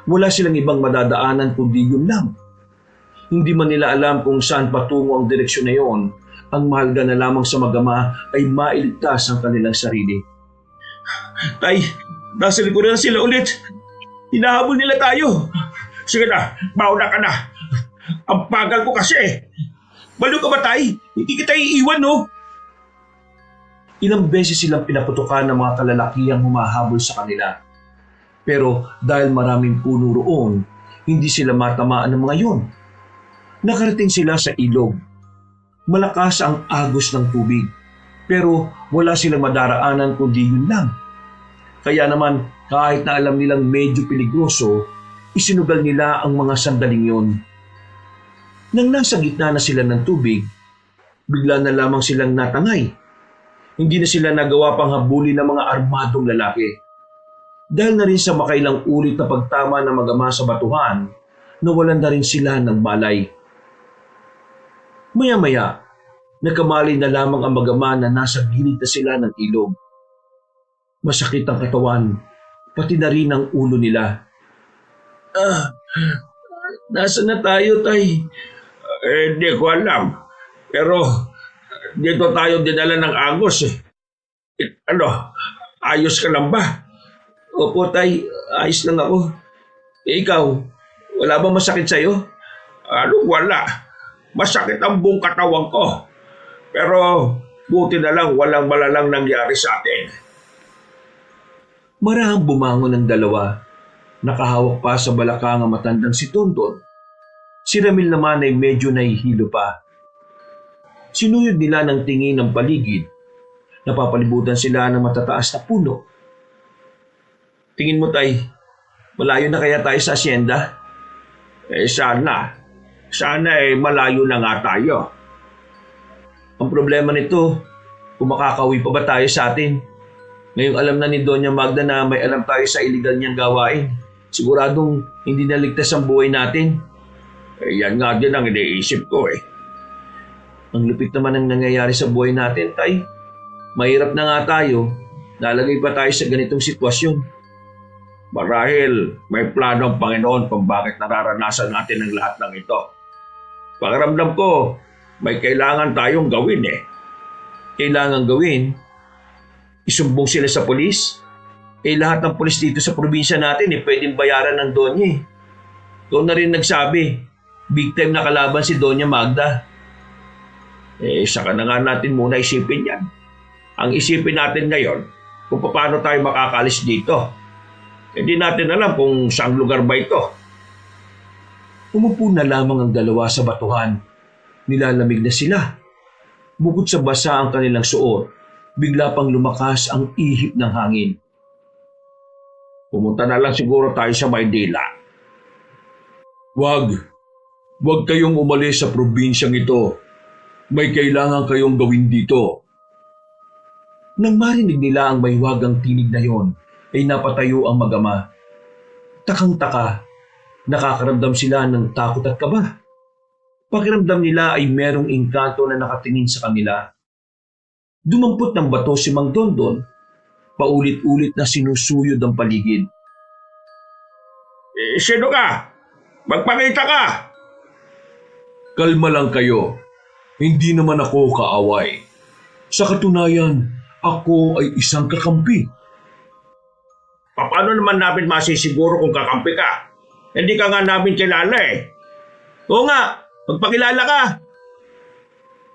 Wala silang ibang madadaanan kundi yun lang. Hindi man nila alam kung saan patungo ang direksyon na yon. Ang mahalaga na lamang sa mag-ama ay mailigtas ang kanilang sarili. Tay, nasa likuran na sila ulit. Hinahabol nila tayo. Sige na, mauna ka na. Ang bagal ko kasi. Balo ka ba, Tay? Hindi kita iiwan, no? Ilang beses silang pinaputukan ng mga kalalakihang humahabol sa kanila. Pero dahil maraming puno roon, hindi sila matamaan ng mga yon. Nakarating sila sa ilog. Malakas ang agos ng tubig, pero wala silang madaraanan kundi yun lang. Kaya naman, kahit na alam nilang medyo peligroso, isinugal nila ang mga sandaling yon. Nang nasa gitna na sila ng tubig, bigla na lamang silang natangay. Hindi na sila nagawa pang habulin ng mga armadong lalaki. Dahil na rin sa makailang ulit na pagtama ng mag-ama sa batuhan, nawalan na rin sila ng malay. Maya-maya, nagkamali na lamang ang mag-ama na nasa gilid na sila ng ilog. Masakit ang katawan, pati na rin ang ulo nila. Nasaan na tayo, Tay? Hindi ko alam. Pero dito tayo dinala ng agos. Ayos ka lang ba? Opo, Tay, ayos lang ako. Ikaw, wala bang masakit sa'yo? Wala. Masakit ang buong katawan ko. Pero buti na lang walang malalang nangyari sa atin. Marahang bumangon ng dalawa. Nakahawak pa sa balakang ang matandang si Dondon. Si Ramil naman ay medyo nahihilo pa. Sinuyod nila ng tingin ng paligid. Napapalibutan sila ng matataas na puno. Tingin mo, Tay, malayo na kaya tayo sa asyenda? Sana. Sana malayo na nga tayo. Ang problema nito, kung makakauwi pa ba tayo sa atin? Ngayong alam na ni Doña Magda na may alam tayo sa iligal niyang gawain, siguradong hindi naligtas ang buhay natin. Yan nga din ang iniisip ko eh. Ang lupit naman ang nangyayari sa buhay natin, Tay. Mahirap na nga tayo, nalagay pa tayo sa ganitong sitwasyon. Marahil may plano ang Panginoon kung bakit nararanasan natin ang lahat ng ito. Pakiramdam ko, may kailangan tayong gawin eh. Kailangan gawin? Isumbong sila sa pulis? Lahat ng pulis dito sa probinsya natin pwedeng bayaran ng Donya eh. Ikaw na rin nagsabi, big time na kalaban si Doña Magda. Saka na nga natin muna isipin yan. Ang isipin natin ngayon, kung paano tayo makakalis dito. Hindi natin alam kung saang lugar ba ito. Umupo na lamang ang dalawa sa batuhan. Nilalamig na sila. Bukod sa basa ang kanilang suot, bigla pang lumakas ang ihip ng hangin. Pumunta na lang siguro tayo sa Maynila. Wag kayong umalis sa probinsyang ito. May kailangan kayong gawin dito. Nang marinig nila ang mahiwagang tinig na yon, ay napatayo ang mag-ama. Takang-taka, nakakaramdam sila ng takot at kaba. Pakiramdam nila ay merong engkanto na nakatingin sa kanila. Dumampot ng bato si Mang Dondon, paulit-ulit na sinusuyod ang paligid. Sino ka? Magpakita ka! Kalma lang kayo. Hindi naman ako kaaway. Sa katunayan, ako ay isang kakampi. Paano naman namin masisiguro kung kakampi ka? Hindi ka nga namin kilala eh. Oo nga, magpakilala ka.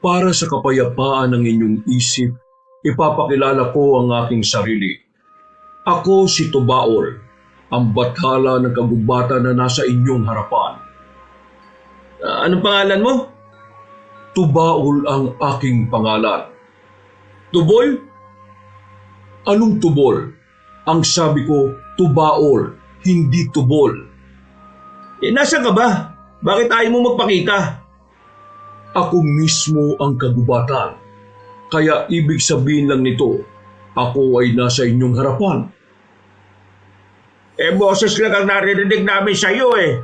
Para sa kapayapaan ng inyong isip, ipapakilala ko ang aking sarili. Ako si Tubaol, ang bathala ng kagubatan na nasa inyong harapan. Anong pangalan mo? Tubaol ang aking pangalan. Tubol? Anong tubol? Ang sabi ko, Tubaol, hindi tubol. Nasaan ka ba? Bakit ayaw mo magpakita? Ako mismo ang kagubatan. Kaya ibig sabihin lang nito, ako ay nasa inyong harapan. Boses lang ang naririnig namin sa iyo eh.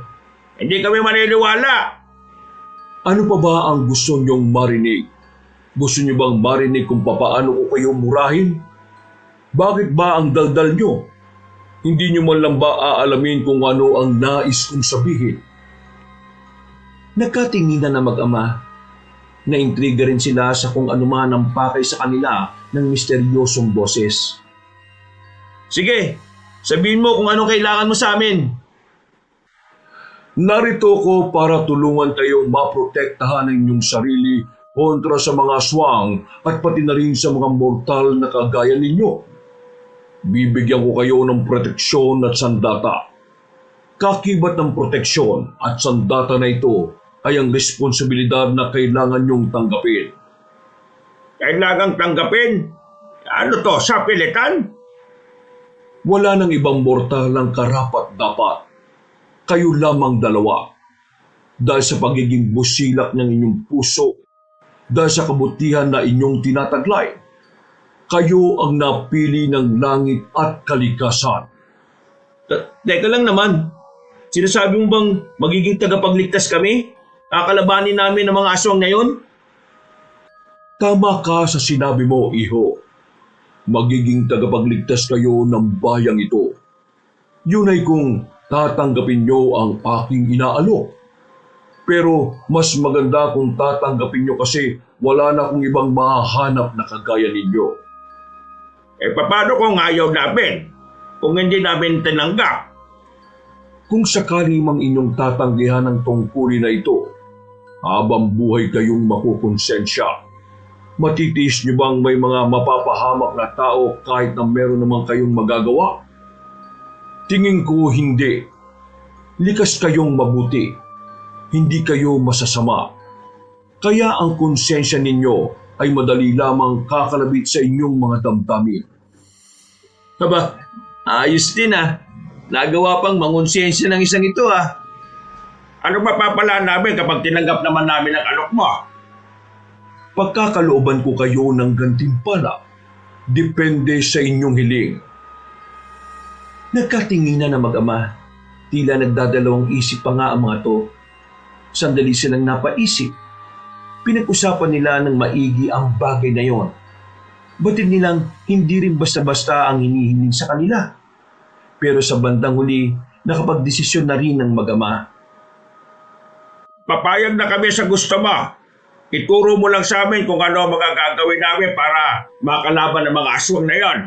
Hindi kami maniniwala. Ano pa ba ang gusto niyong marinig? Gusto niyo bang marinig kung papaano ko kayo murahin? Bakit ba ang daldal niyo? Hindi niyo man lang ba aalamin kung ano ang nais kong sabihin? Nagkatinginan na mag-ama. Naintriga rin sila sa kung anuman ang pakay sa kanila ng misteryosong boses. Sige, sabihin mo kung anong kailangan mo sa amin. Narito ko para tulungan kayong maprotektahan ang inyong sarili kontra sa mga aswang at pati na rin sa mga mortal na kagaya ninyo. Bibigyan ko kayo ng proteksyon at sandata. Kakibat ng proteksyon at sandata na ito ay ang responsibilidad na kailangan niyong tanggapin. Kailangang tanggapin? Ano to, sa pilitan? Wala nang ibang mortal ang karapat-dapat. Kayo lamang dalawa. Dahil sa pagiging busilak ng inyong puso, dahil sa kabutihan na inyong tinataglay, kayo ang napili ng langit at kalikasan. Teka lang naman. Sinasabi mo bang magiging tagapagligtas kami? Kakalabanin namin ang mga aswang na yon? Tama ka sa sinabi mo, iho. Magiging tagapagligtas kayo ng bayang ito. Yun ay kung tatanggapin nyo ang aking inaalok. Pero mas maganda kung tatanggapin nyo kasi wala na akong ibang mahahanap na kagaya ninyo. Paano kung ayaw namin? Kung hindi namin tinanggap? Kung sakali mang inyong tatanggihan ang tungkulin na ito, habang buhay kayong makukonsensya, matitiis nyo bang may mga mapapahamak na tao kahit na meron naman kayong magagawa? Tingin ko hindi. Likas kayong mabuti. Hindi kayo masasama. Kaya ang konsensya ninyo ay madali lamang kakalabit sa inyong mga damdamin. Aba, ayos din ah. Nagawa pang mangonsensya ng isang ito ah. Ano mapapala namin kapag tinanggap naman namin ang alok mo? Pagkakalooban ko kayo ng gantimpala, depende sa inyong hiling. Nagkatinginan na mag-ama. Tila nagdadalawang isip pa nga ang mga to. Sandali silang napaisip. Pinag-usapan nila ng maigi ang bagay na yon. Batid nilang hindi rin basta-basta ang hinihiling sa kanila. Pero sa bandang huli, nakapagdesisyon na rin ng mag-ama. Papayag na kami sa gusto mo. Ituro mo lang sa amin kung ano ang mga gagawin namin para makalaban ang mga aswang na yon.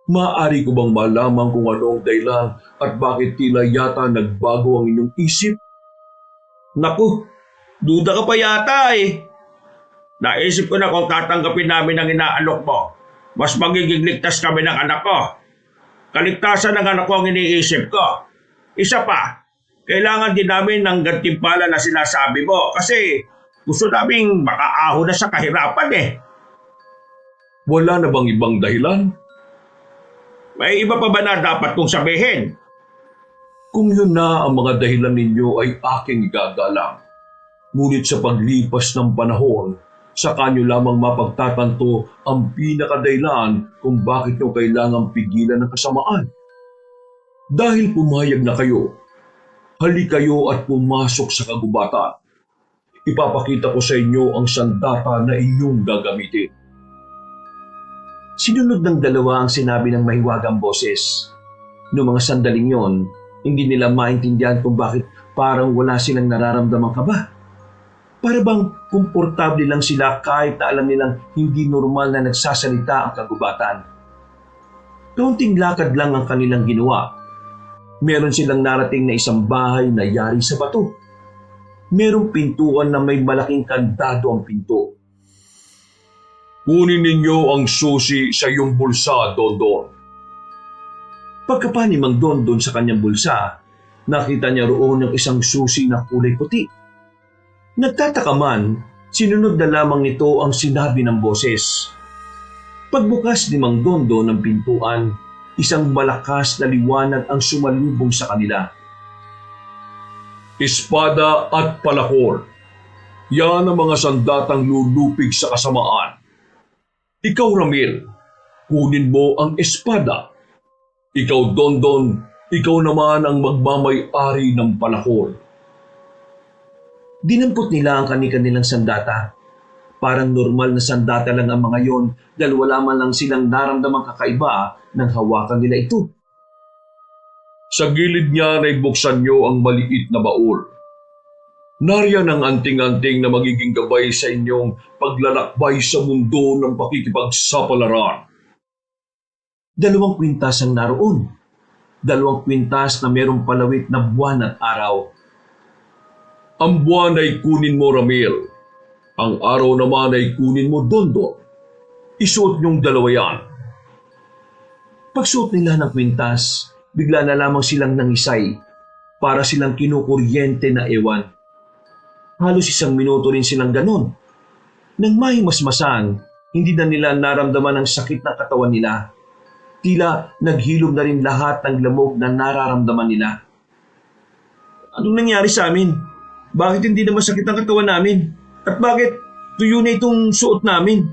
Maaari ko bang malaman kung ano ang dahilan at bakit tila yata nagbago ang inyong isip? Naku, duda ka pa yata eh. Naisip ko na kung tatanggapin namin ang inaalok mo, mas magiging ligtas kami ng anak ko. Kaligtasan ng anak ko ang iniisip ko. Isa pa, kailangan din namin ng gantimpala na sinasabi mo kasi gusto naming makaaho na sa kahirapan eh. Wala na bang ibang dahilan? May iba pa ba na dapat kong sabihin? Kung yun na ang mga dahilan ninyo ay aking igagalang. Ngunit sa paglipas ng panahon, saka nyo lamang mapagtatanto ang pinakadahilan kung bakit nyo kailangang pigilan ng kasamaan. Dahil pumayag na kayo, hali kayo at pumasok sa kagubatan. Ipapakita ko sa inyo ang sandata na inyong gagamitin. Sinunod ng dalawa ang sinabi ng mahiwagang boses. Noong mga sandaling yon, hindi nila maintindihan kung bakit parang wala silang nararamdamang kaba. Para bang komportable lang sila kahit na alam nilang hindi normal na nagsasalita ang kagubatan. Kaunting lakad lang ang kanilang ginawa. Meron silang narating na isang bahay na yari sa bato. Merong pintuan na may malaking kandado ang pinto. Kunin ninyo ang susi sa iyong bulsa, Dondon. Pagkapa ni Mang Dondon sa kanyang bulsa, nakita niya roon ang isang susi na kulay puti. Nagtataka man, sinunod na lamang nito ang sinabi ng boses. Pagbukas ni Mang Dondon ng pintuan, isang malakas na liwanag ang sumalubong sa kanila. Espada at palakor. Yan ang mga sandatang lulupig sa kasamaan. Ikaw, Ramil, kunin mo ang espada. Ikaw, Dondon, ikaw naman ang magmamay-ari ng palakol. Dinampot nila ang kanilang sandata. Parang normal na sandata lang ang mga yon dahil wala man lang silang naramdamang kakaiba nang hawakan nila ito. Sa gilid niyan ay buksan niyo ang maliit na baul. Nariyan ang anting-anting na magiging gabay sa inyong paglalakbay sa mundo ng pakikipagsapalaran. 2 kwintas ang naroon. 2 kwintas na merong palawit na buwan at araw. Ang buwan ay kunin mo, Ramil. Ang araw naman ay kunin mo, Dondon. Isuot niyong dalawa yan. Pagsuot nila ng kwintas, bigla na lamang silang nangisay para silang kinukuryente na ewan. Halos 1 minuto rin silang ganon. Nang mahimasmasan, hindi na nila naramdaman ang sakit na katawan nila. Tila naghilom na rin lahat ng lamog na nararamdaman nila. Anong nangyari sa amin? Bakit hindi na masakit ang katawan namin? At bakit tuyo na itong suot namin?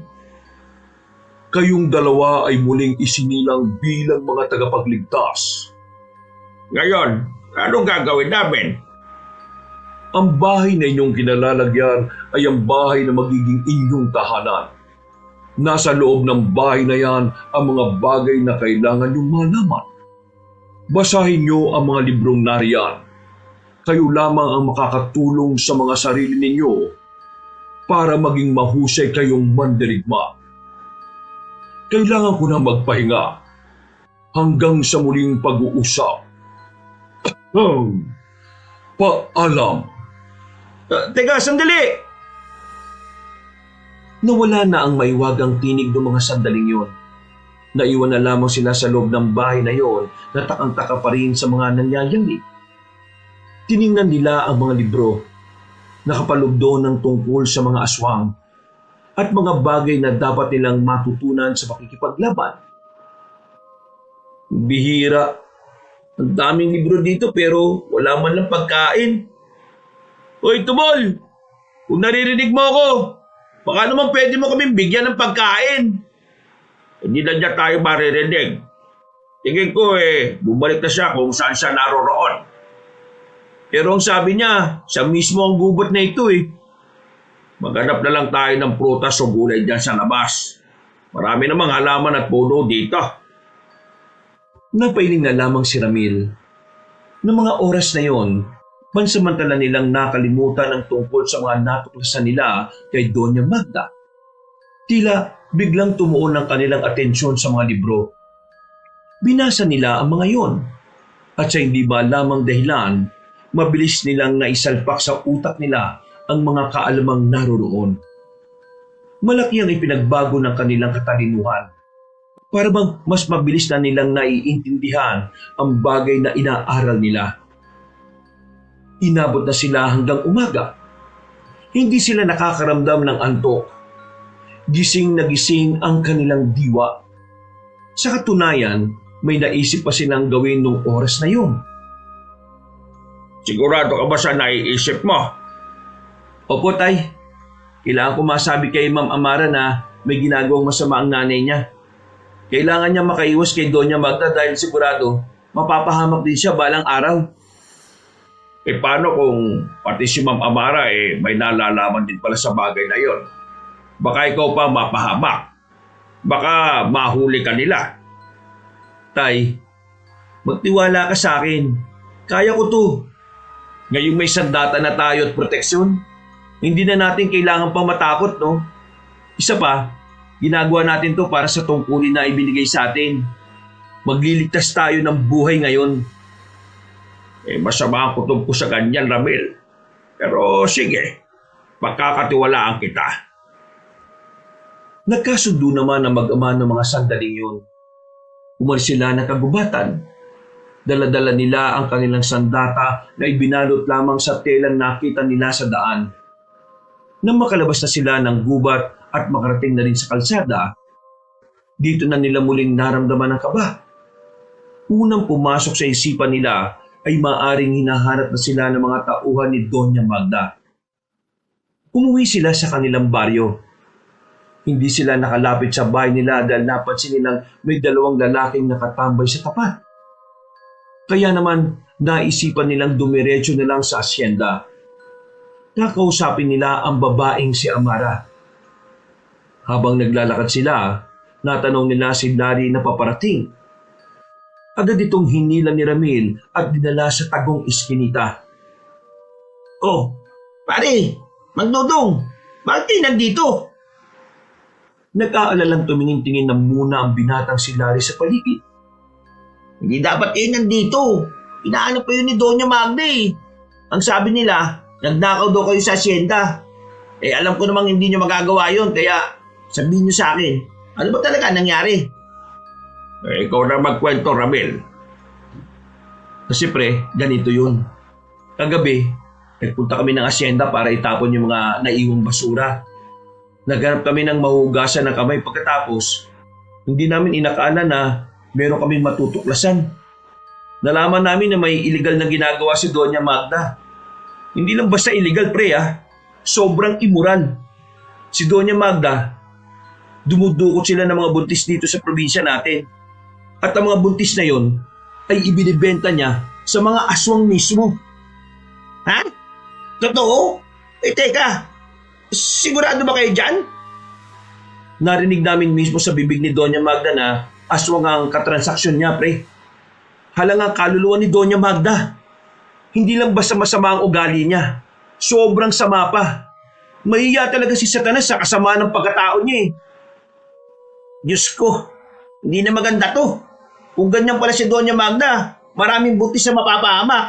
Kayong dalawa ay muling isinilang bilang mga tagapagligtas. Ngayon, anong gagawin namin? Ang bahay na inyong kinalalagyan ay ang bahay na magiging inyong tahanan. Nasa loob ng bahay na yan ang mga bagay na kailangan niyong malaman. Basahin niyo ang mga librong nariyan. Kayo lamang ang makakatulong sa mga sarili ninyo para maging mahusay kayong mandirigma. Kailangan ko na magpahinga hanggang sa muling pag-uusap. Paalam. Teka, sandali! Nawala na ang maiwagang tinig ng mga sandaling yon. Naiwan na lamang sila sa loob ng bahay na yon na takang-taka pa rin sa mga nangyayari. Tiningnan nila ang mga libro. Nakapaloob doon ng tungkol sa mga aswang at mga bagay na dapat nilang matutunan sa pakikipaglaban. Bihira. Ang daming libro dito pero wala man lang pagkain. Hoy, Tubol! Kung naririnig mo ako, baka naman pwede mo kaming bigyan ng pagkain. Hindi na niya tayo maririnig. Tingin ko bumalik na siya kung saan siya naroroon. Pero ang sabi niya, siya mismo ang gubat na ito Maghanap na lang tayo ng prutas o gulay dyan sa labas. Marami namang halaman at puno dito. Napailing na lamang si Ramil. Noong mga oras na yon, pansamantala nilang nakalimutan ang tungkol sa mga natuklasan nila kay Doña Magda. Tila biglang tumuon ang kanilang atensyon sa mga libro. Binasa nila ang mga yon. At sa hindi ba lamang dahilan, mabilis nilang naisalpak sa utak nila ang mga kaalamang naroroon. Malaki ang ipinagbago ng kanilang katalinuhan. Para bang mas mabilis na nilang naiintindihan ang bagay na inaaral nila. Inabot na sila hanggang umaga. Hindi sila nakakaramdam ng antok. Gising na gising ang kanilang diwa. Sa katunayan, may naisip pa silang gawin nung oras na yun. Sigurado ka ba sa naiisip mo? Opo, Tay. Kailangan ko masabi kay Ma'am Amara na may ginagawang masama ang nanay niya. Kailangan niya makaiwas kay Doña Magda dahil sigurado mapapahamak din siya balang araw. Paano kung pati si Ma'am Amara may nalalaman din pala sa bagay na yon? Baka ikaw pa mapahamak. Baka mahuli ka nila. Tay, magtiwala ka sa akin. Kaya ko to. Ngayong may sandata na tayo at proteksyon, hindi na natin kailangan pang matakot, no? Isa pa, ginagawa natin to para sa tungkulin na ibinigay sa atin. Magliligtas tayo ng buhay ngayon. Masama ang kutob ko sa ganyan, Ramil. Pero sige, pagkakatiwalaan kita. Nagkasundo naman ang mag-ama ng mga sandaling yun. Umalis sila ng kagubatan. Dala-dala nila ang kanilang sandata na ibinalot lamang sa telang nakita nila sa daan. Nang makalabas na sila ng gubat at makarating na rin sa kalsada, dito na nila muling naramdaman ang kaba. Unang pumasok sa isipan nila ay maaring hinahanap na sila ng mga tauhan ni Doña Magda. Umuwi sila sa kanilang baryo. Hindi sila nakalapit sa bahay nila dahil napansin nilang may 2 lalaking nakatambay sa tapat. Kaya naman naisipan nilang dumiretso na lang sa asyenda. Kakausapin nila ang babaeng si Amara. Habang naglalakad sila, natanong nila si Larry na paparating. Agad itong hinila ni Ramil at dinala sa tagong iskinita. Oh, pare, Magdodong, bakit kayo nandito? Nag-aalalang tumingin-tingin na muna ang binatang si Larry sa paligid. Hindi dapat kayo nandito. Inaanap pa yun ni Doña Magda eh. Ang sabi nila, nagnakaw daw kayo sa asyenda. Eh alam ko namang hindi nyo magagawa yun, kaya sabihin nyo sa akin, ano ba talaga nangyari? Ikaw na magkwento, Ramil. Kasi pre, ganito yun. Kagabi, nagpunta kami ng asyenda para itapon yung mga naiwang basura. Naghanap kami ng mahugasan ng kamay pagkatapos, hindi namin inakala na meron kaming matutuklasan. Nalaman namin na may illegal na ginagawa si Doña Magda. Hindi lang basta illegal pre sobrang immoral. Si Doña Magda, dumudukot sila ng mga buntis dito sa probinsya natin. At ang mga buntis na yon ay ibinibenta niya sa mga aswang mismo. Ha? Totoo? Eh teka, sigurado ba kayo dyan? Narinig namin mismo sa bibig ni Doña Magda na aswang ang katransaksyon niya, pre. Halangang kaluluwa ni Doña Magda. Hindi lang basta masama ang ugali niya. Sobrang sama pa. Mahiya talaga si Satanas sa kasamaan ng pagkatao niya eh. Diyos ko, hindi na maganda to. Kung ganyan pala si Doña Magda, maraming buntis na mapapahamak.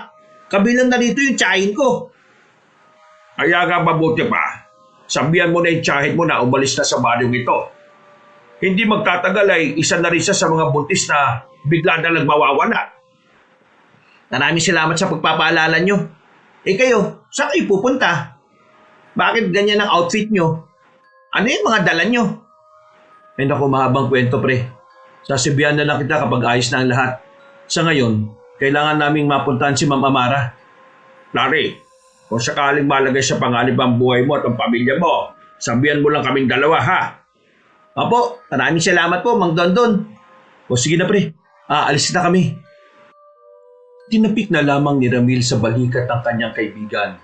Kabilang na dito yung tsahin ko. Kaya nga mabuti pa. Sabihan mo na yung tiyahit mo na umalis na sa balyong ito. Hindi magtatagal ay isa na rin siya sa mga buntis na bigla na lang mawawala. Maraming salamat sa pagpapaalala nyo. Eh kayo, saan kayo pupunta? Bakit ganyan ang outfit nyo? Ano yung mga dala nyo? Ay naku, mahabang kwento pre. Sasabihan na lang kita kapag ayos na ang lahat. Sa ngayon, kailangan naming mapuntahan si Ma'am Amara. Larry, kung sakaling malagay sa panganib ang buhay mo at ang pamilya mo, sabihan mo lang kaming dalawa ha. Opo, maraming salamat po, Mang Dondon. O sige na pre, aalis na kami. Tinapik na lamang ni Ramil sa balikat ang kanyang kaibigan.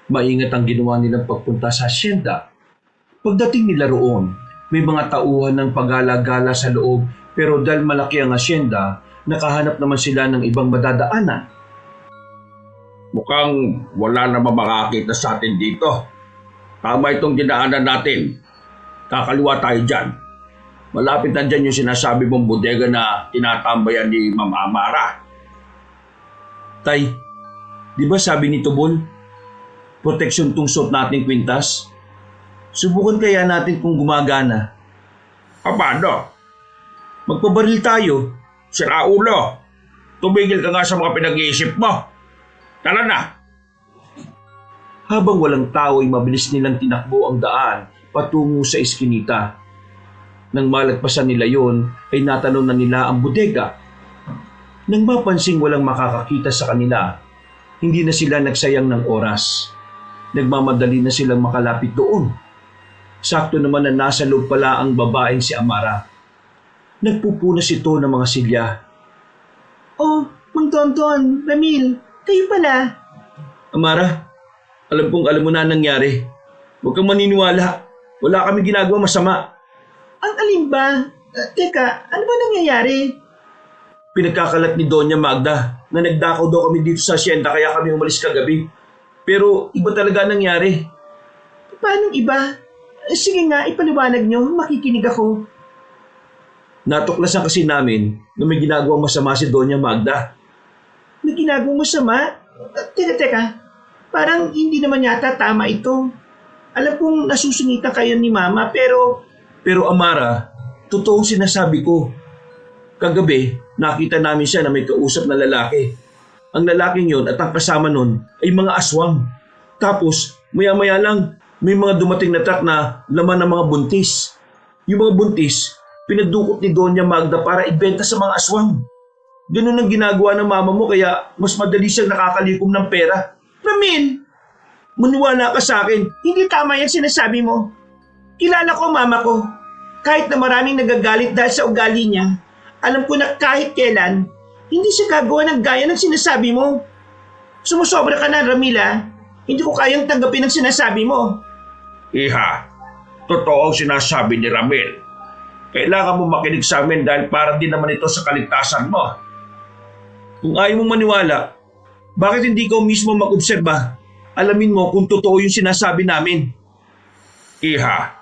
Maingat ang ginawa nilang pagpunta sa asyenda. Pagdating nila roon, may mga tauhan ng pagala-gala sa loob pero dahil malaki ang asyenda, nakahanap naman sila ng ibang madadaanan. Mukhang wala na makakita sa atin dito. Tama itong dinaanan natin. Kakaliwa tayo dyan. Malapit na dyan yung sinasabi mong bodega na tinatambayan ni Ma'am Amara. Tay, di ba sabi ni Tubol, proteksyon tong suot nating kwintas? Subukan kaya natin kung gumagana. Paano? Magpabaril tayo. Sira ulo. Tumigil ka nga sa mga pinag-iisip mo. Tara na. Habang walang tao ay mabilis nilang tinakbo ang daan patungo sa iskinita. Nang malagpasan nila yon ay natanong na nila ang bodega. Nang mapansing walang makakakita sa kanila, hindi na sila nagsayang ng oras. Nagmamadali na silang makalapit doon. Sakto naman na nasa loob pala ang babaeng si Amara. Nagpupunas ito ng mga silya. Oh, Mang Dondon, Ramil, kayo pala. Amara, alam kong alam mo na ang nangyari. Huwag kang maniniwala. Wala kami ginagawa masama. Ang alin ba? Teka, ano ba nangyayari? Pinagkakalat ni Doña Magda na nagdakaw daw kami dito sa asyenda kaya kami umalis kagabi. Pero iba talaga nangyari. Paano iba? Sige nga, ipaliwanag nyo, makikinig ako. Natuklasan kasi namin na may ginagawa masama si Doña Magda. May ginagawang masama? Teka, parang hindi naman yata tama ito. Alam kong nasusungitan kayo ni Mama pero... Pero Amara, totoong sinasabi ko. Kagabi, nakita namin siya na may kausap na lalaki. Ang lalaking yon at ang kasama nun ay mga aswang. Tapos, maya-maya lang, may mga dumating na truck na laman ng mga buntis. Yung mga buntis, pinagdukot ni Doña Magda para ibenta sa mga aswang. Ganun ang ginagawa ng mama mo kaya mas madali siyang nakakalikom ng pera. Ramil, Maniwala ka sa akin. hindi tama yan sinasabi mo. Kilala ko ang mama ko. Kahit na maraming nagagalit dahil sa ugali niya, alam ko na kahit kailan, hindi siya gagawa ng gaya ng sinasabi mo. Sumusobra ka na, Ramila. Hindi ko kayang tanggapin ang sinasabi mo. Iha, totoo ang sinasabi ni Ramil. Kailangan mo makinig sa amin dahil para din naman ito sa kaligtasan mo. Kung ayaw mong maniwala, bakit hindi ka mismo mag-obserba? Alamin mo kung totoo yung sinasabi namin. Iha,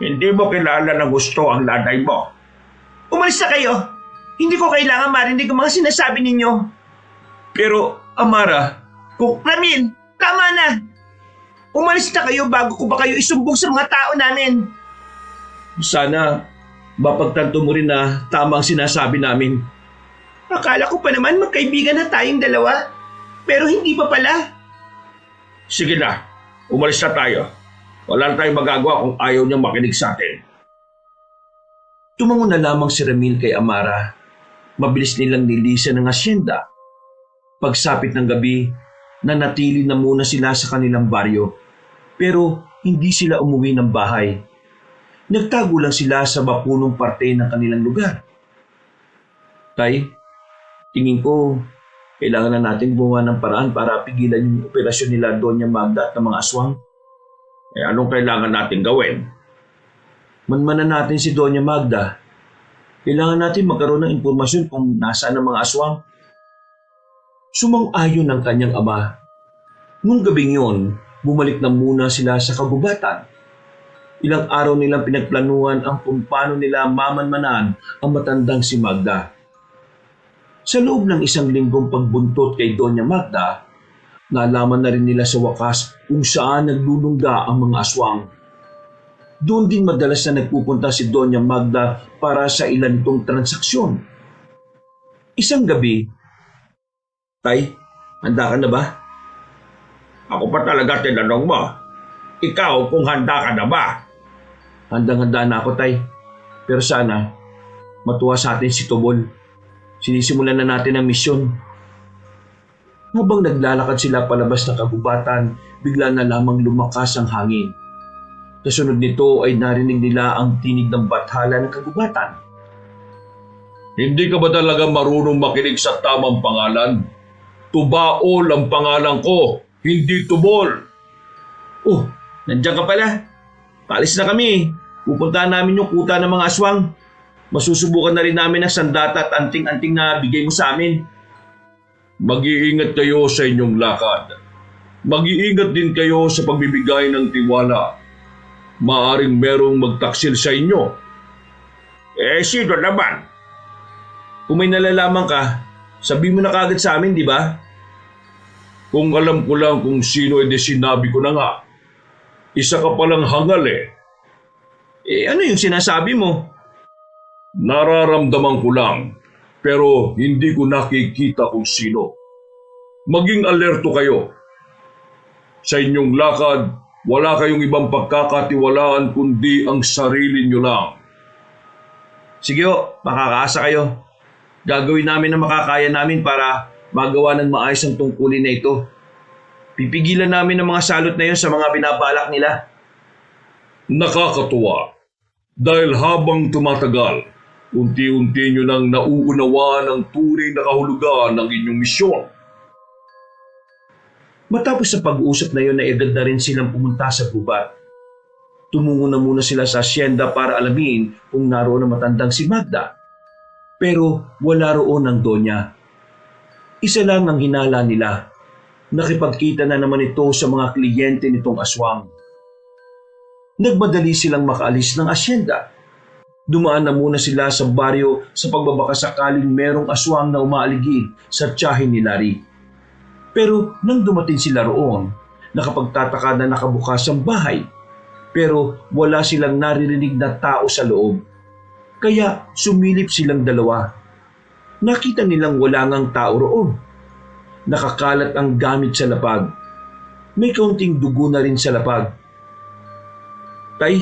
hindi mo kilala ng gusto ang nanay mo. Umalis na kayo. Hindi ko kailangan marinig ang mga sinasabi ninyo. Pero, Amara, Ramil, tama na. Umalis na kayo bago ko ba kayo isumbong sa mga tao namin. sana mapagtanto mo rin na tama ang sinasabi namin. Akala ko pa naman magkaibigan na tayong dalawa. Pero hindi pa pala. Sige na, umalis na tayo. Wala na tayong magagawa kung ayaw niyang makinig sa atin. Tumango na lamang si Ramil kay Amara. Mabilis nilang nilisan ng asyenda. Pagsapit ng gabi, nanatili na muna sila sa kanilang baryo. Pero hindi sila umuwi ng bahay. Nagtago lang sila sa bapunong parte ng kanilang lugar. Tay, tingin ko, kailangan na natin gumawa ng paraan para pigilan yung operasyon nila Doña Magda at ng mga aswang. Anong kailangan natin gawin? Manmanan natin si Doña Magda. Kailangan natin magkaroon ng impormasyon kung nasaan ang mga aswang. Sumang-ayon ng kanyang ama. Nung gabing yon, bumalik na muna sila sa kagubatan. Ilang araw nilang pinagplanuhan ang kung paano nila mamanmanan ang matandang si Magda. Sa loob ng 1 linggong pagbuntot kay Doña Magda, nalaman na rin nila sa wakas kung saan naglulungga ang mga aswang. Doon din madalas na nagpupunta si Doña Magda para sa ilan itong transaksyon. Isang gabi, Tay, handa ka na ba? Ako pa talaga tinanong mo. Ikaw kung handa ka na ba? Handang-handa na ako, Tay. Pero sana, matuwa sa atin si Tobol. Sinisimulan na natin ang misyon. Habang naglalakad sila palabas ng kagubatan, bigla na lamang lumakas ang hangin. Kasunod nito ay narinig nila ang tinig ng bathala ng kagubatan. Hindi ka ba talaga marunong makinig sa tamang pangalan? Tubaol ang pangalan ko, hindi Tubol. Oh, nandiyan ka pala. Paalis na kami. Pupuntahan namin yung kuta ng mga aswang. Masusubukan na rin namin ang sandata at anting-anting na bigay mo sa amin. Mag-iingat kayo sa inyong lakad. Mag-iingat din kayo sa pagbibigay ng tiwala. Maaring merong magtaksil sa inyo. Sino naman? Kung may nalalaman ka, sabi mo na kagad sa amin, di ba? Kung alam ko lang kung sino, edi sinabi ko na nga. Isa ka palang hangal eh. Ano yung sinasabi mo? Nararamdaman ko lang, pero hindi ko nakikita kung sino. Maging alerto kayo. Sa inyong lakad, wala kayong ibang pagkakatiwalaan kundi ang sarili nyo lang. Sige ho, makakaasa kayo. Gagawin namin ang makakaya namin para magawa ng maayos ang tungkulin na ito. Pipigilan namin ang mga salot na yun sa mga binabalak nila. Nakakatuwa. Dahil habang tumatagal, unti-unti nyo nang nauunawaan ang tunay na kahulugan ng inyong misyon. Matapos sa pag-uusap na yun ay agad na rin silang pumunta sa gubat. Tumungo na muna sila sa asyenda para alamin kung naroon ang matandang si Magda. Pero wala roon ang Donya. Isa lang ang hinala nila. Nakipagkita na naman ito sa mga kliyente nitong aswang. Nagmadali silang makaalis ng asyenda. Dumaan na muna sila sa baryo sa pagbabaka sakaling merong aswang na umaaligid sa tiyahin ni Larry. Pero nang dumating sila roon, nakapagtataka na nakabukas ang bahay. Pero wala silang naririnig na tao sa loob. Kaya sumilip silang dalawa. Nakita nilang wala ngang tao roon. Nakakalat ang gamit sa lapag. May kaunting dugo na rin sa lapag. Tay,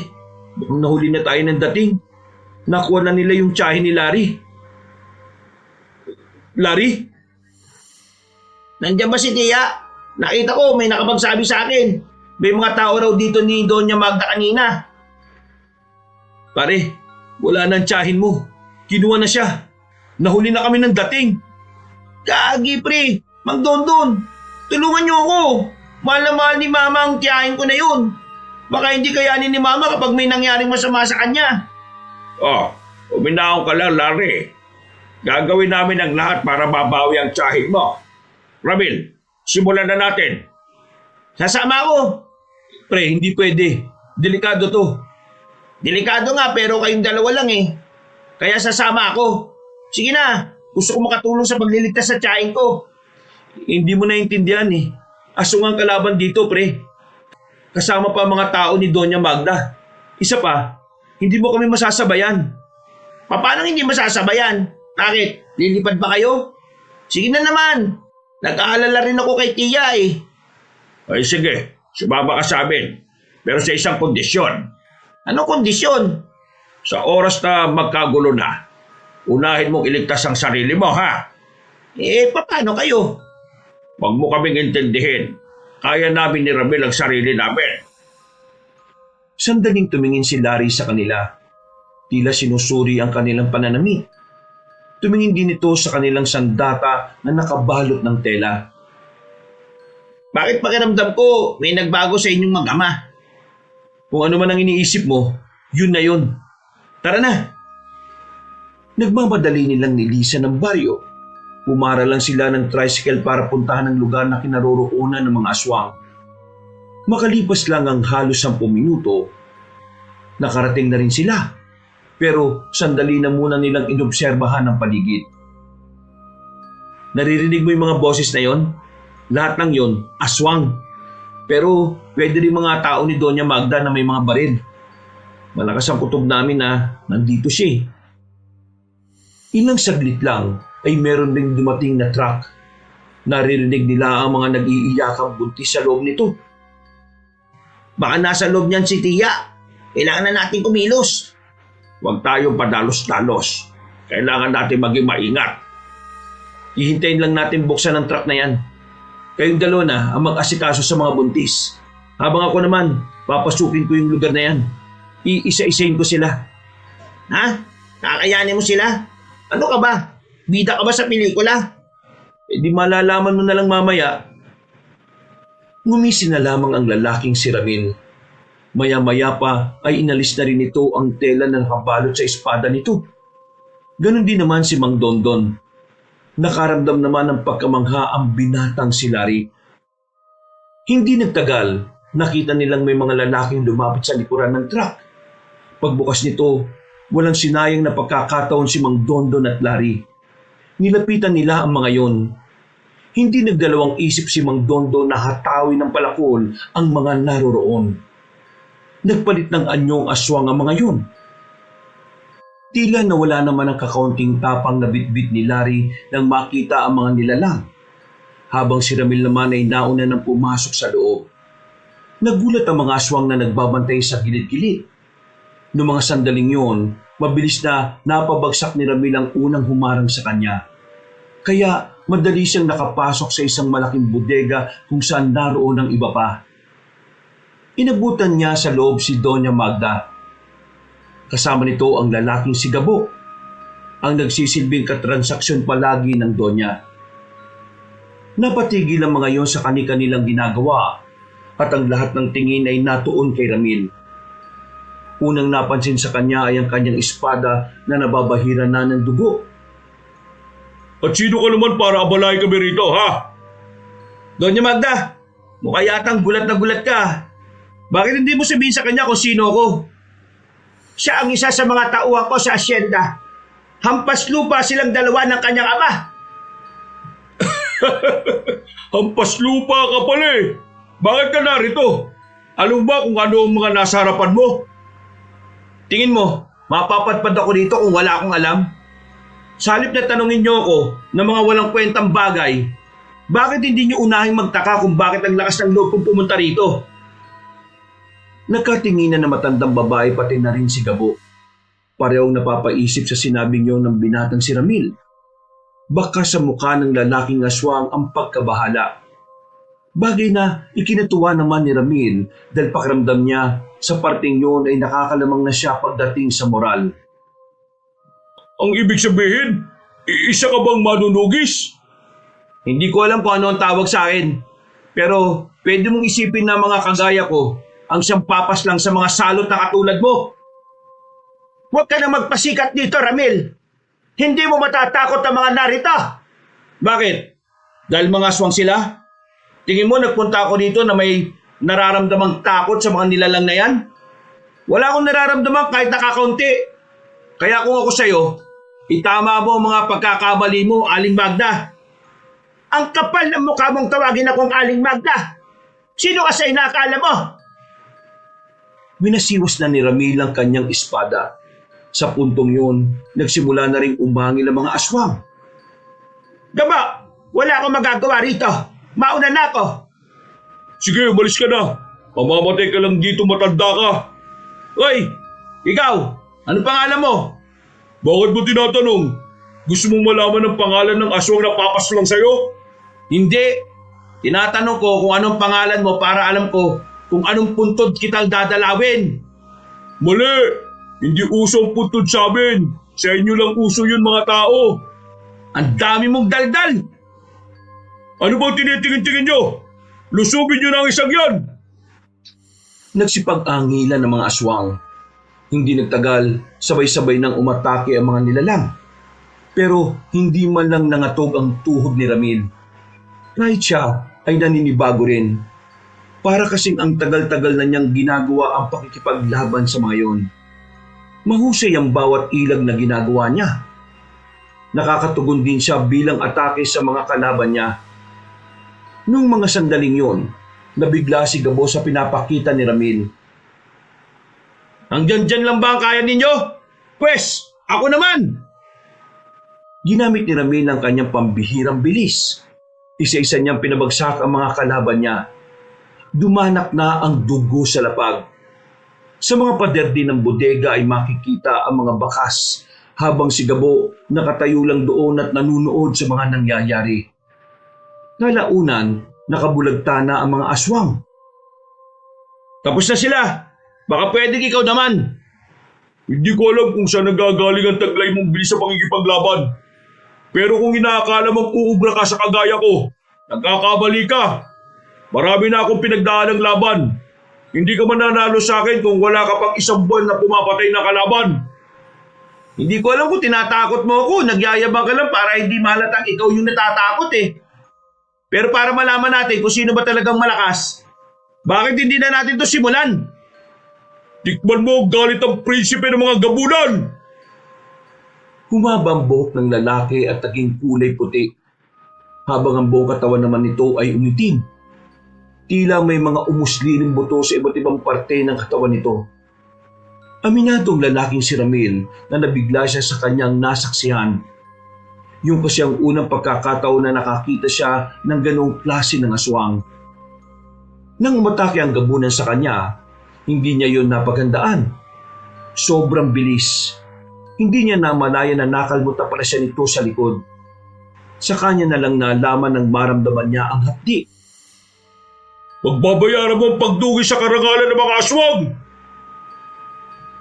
nahuli na tayo ng dating. Nakuha na nila yung tiyahin ni Larry. Larry? Nandiyan ba si Tia? Nakita ko may nakapagsabi sa akin. May mga tao raw dito ni Doña Magda kanina. Pare, wala na ang tiyahin mo. Kinuha na siya. Nahuli na kami ng dating. Gagi, pre. Mang Dondon, tulungan niyo ako. Mahal na mahal ni Mama ang tiyahin ko na yun. Baka hindi kayanin ni Mama kapag may nangyaring masama sa kanya. Oh, uminaw ka lang, Larry. Gagawin namin ang lahat para mabawi ang tiyahin mo. Ramil, simulan na natin. Sasama ako. Pre, hindi pwede. Delikado to. Delikado nga pero kayong dalawa lang eh. Kaya sasama ako. Sige na, gusto ko makatulong sa pagliligtas sa tiyahin ko. Hindi mo naintindihan eh. Asong ang kalaban dito, pre. Kasama pa ang mga tao ni Doña Magda. Isa pa, hindi mo kami masasabayan. Paano hindi masasabayan? Bakit? Lilipad ba kayo? Sige na naman. Nag-aalala rin ako kay Tia eh. Ay sige, sumama ka sa amin. Pero sa isang kondisyon. Anong kondisyon? Sa oras na magkagulo na, unahin mong iligtas ang sarili mo, ha? Paano kayo? Huwag mo kaming intindihin. Kaya namin ni Ramil ang sarili namin. Sandaling tumingin si Larry sa kanila. Tila sinusuri ang kanilang pananamit. Tumingin din ito sa kanilang sandata na nakabalot ng tela. Bakit pakiramdam ko may nagbago sa inyong mag-ama? Kung ano man ang iniisip mo, yun na yun. Tara na! Nagmamadali nilang nilisan ng baryo. Pumara lang sila ng tricycle para puntahan ang lugar na kinaroroonan ng mga aswang. Makalipas lang ang halos 10 minuto, nakarating na rin sila. Pero sandali na muna nilang inobserbahan ang paligid. Naririnig mo yung mga boses na yon? Lahat ng yon, aswang. Pero pwede rin mga tao ni Doña Magda na may mga baril. Malakas ang kutob namin na nandito siya. Ilang saglit lang ay meron ring dumating na truck. Naririnig nila ang mga nag-iiyakang buntis sa loob nito. Baka nasa loob niyan si Tia. Kailangan na natin kumilos. Huwag tayong padalos-dalos. Kailangan natin maging maingat. Hihintayin lang natin buksan ang truck na yan. Kayong dalawa na ang mag-asikaso sa mga buntis. Habang ako naman, papasukin ko yung lugar na yan. Iisa-isahin ko sila. Ha? Kakayanin mo sila? Ano ka ba? Bida ka ba sa pelikula? Di malalaman mo na lang mamaya. Ngumisi na lamang ang lalaking si Ramil. Maya-maya pa ay inalis na rin ito ang tela na nakabalot sa espada nito. Ganon din naman si Mang Dondon. Nakaramdam naman ng pagkamangha ang binatang si Larry. Hindi nagtagal, nakita nilang may mga lalaking lumapit sa likuran ng truck. Pagbukas nito, walang sinayang na pagkakataon si Mang Dondon at Larry. Nilapitan nila ang mga yon. Hindi nagdalawang isip si Mang Dondon na hatawin ng palakol ang mga naroroon. Nagpalit ng anyong aswang ang mga yun. Tila nawala naman ang kakaunting tapang na bitbit ni Larry nang makita ang mga nilalang. Habang si Ramil naman ay nauna nang pumasok sa loob. Nagulat ang mga aswang na nagbabantay sa gilid-gilid. Noong mga sandaling yon, mabilis na napabagsak ni Ramil ang unang humarang sa kanya. Kaya madali siyang nakapasok sa isang malaking bodega kung saan naroon ang iba pa. Inabutan niya sa loob si Doña Magda. Kasama nito ang lalaking si Gabo, ang nagsisilbing katransaksyon palagi ng Doña. Napatigil ang mga yon sa kani-kanilang ginagawa at ang lahat ng tingin ay natuon kay Ramil. Unang napansin sa kanya ay ang kanyang espada na nababahiran na ng dugo. At sino ka naman para abalay kami rito, ha? Doña Magda, mukha yatang gulat na gulat ka. Bakit hindi mo sabihin sa kanya kung sino ako? Siya ang isa sa mga tauhan ko sa asyenda. Hampas lupa silang dalawa ng kanyang ama. Hampas lupa ka pala eh. Bakit ka narito? Alam ba kung ano ang mga nasa harapan mo? Tingin mo, mapapadpad ako dito kung wala akong alam? Sa halip na tanungin niyo ako ng mga walang kwentang bagay, bakit hindi niyo unahing magtaka kung bakit ang lakas ng loob kong pumunta rito? Nagkatinginan na matandang babae pati na rin si Gabo. Parehong napapaisip sa sinabing niyo ng binatang si Ramil. Baka sa mukha ng lalaking aswang ang pagkabahala. Bagay na ikinatuwa naman ni Ramil dahil pakiramdam niya sa parting yun ay nakakalamang na siya pagdating sa moral. Ang ibig sabihin, isa ka bang manunugis? Hindi ko alam kung ano ang tawag sa akin. Pero pwede mong isipin na mga kagaya ko ang siyang papas lang sa mga salot na katulad mo. Huwag ka na magpasikat dito, Ramil. Hindi mo matatakot ang mga narito. Bakit? Dahil mga aswang sila? Tingin mo nagpunta ako dito na may nararamdamang takot sa mga nilalang na yan? Wala akong nararamdaman kahit nakakaunti. Kaya kung ako sa'yo, itama mo ang mga pagkakamali mo, Aling Magda. Ang kapal ng mukha mong tawagin akong Aling Magda. Sino ka sa inaakala mo? Winasiwas na ni Ramil ang kanyang espada. Sa puntong yun, nagsimula na ring umangil ang mga aswang. Gaba, wala akong magagawa rito. Mauna na ako. Sige, umalis ka na. Mamamatay ka lang dito, matanda ka. Hoy! Ikaw! Ano pangalan mo? Bakit mo tinatanong? Gusto mong malaman ang pangalan ng aswang na papas lang sa'yo? Hindi. Tinatanong ko kung anong pangalan mo para alam ko kung anong puntod kitang dadalawin. Mali! Hindi uso ang puntod sa amin. Sa inyo lang uso yun, mga tao. Ang dami mong daldal! Ano bang tinitingin-tingin nyo? Lusubin nyo na ang isang yan! Nagsipag-angilan ng mga aswang. Hindi nagtagal, sabay-sabay nang umatake ang mga nilalang. Pero hindi man lang nangatog ang tuhod ni Ramil. Kahit siya ay naninibago rin. Para kasing ang tagal-tagal na niyang ginagawa ang pakikipaglaban sa mga yon. Mahusay ang bawat ilag na ginagawa niya. Nakakatugon din siya bilang atake sa mga kalaban niya. Noong mga sandaling yon, nabigla si Gabo sa pinapakita ni Ramil. Hanggang dyan lang ba ang kaya ninyo? Pwes, ako naman! Ginamit ni Ramil ang kanyang pambihirang bilis. Isa-isa niyang pinabagsak ang mga kalaban niya. Dumanak na ang dugo sa lapag. Sa mga pader din ng bodega ay makikita ang mga bakas habang si Gabo nakatayo lang doon at nanunood sa mga nangyayari. Kalaunan, nakabulagta na ang mga aswang. Tapos na sila. Baka pwedeng ikaw naman. Hindi ko alam kung saan nagagaling ang taglay mong bilis sa pangikipaglaban. Pero kung inaakala mong uubra ka sa kagaya ko, nagkakabali ka. Marami na akong pinagdaan ng laban. Hindi ka mananalo sa akin kung wala ka pang isang buwan na pumapatay na kalaban. Hindi ko alam kung tinatakot mo ako. Nagyayabang ka lang para hindi malatang ikaw yung natatakot eh. Pero para malaman natin kung sino ba talagang malakas, bakit hindi na natin to simulan? Tikman mo ang galit ang prinsipe ng mga gabunan! Humaba ang buhok ng lalaki at naging kulay puti, habang ang buong katawan naman nito ay umitim. Tila may mga umusliling buto sa iba't ibang parte ng katawan nito. Aminadong lalaking si Ramil na nabigla siya sa kanyang nasaksihan. Yung kasi ang unang pagkakataon na nakakita siya ng ganong klase ng aswang. Nang umatake ang gabunan sa kanya, hindi niya yon napaghandaan. Sobrang bilis. Hindi niya namalaya na nakalmutan pala siya nito sa likod. Sa kanya na lang nalaman ng maramdaman niya ang hapdi. Magbabayaran mo ang pagdugi sa karangalan ng mga aswang!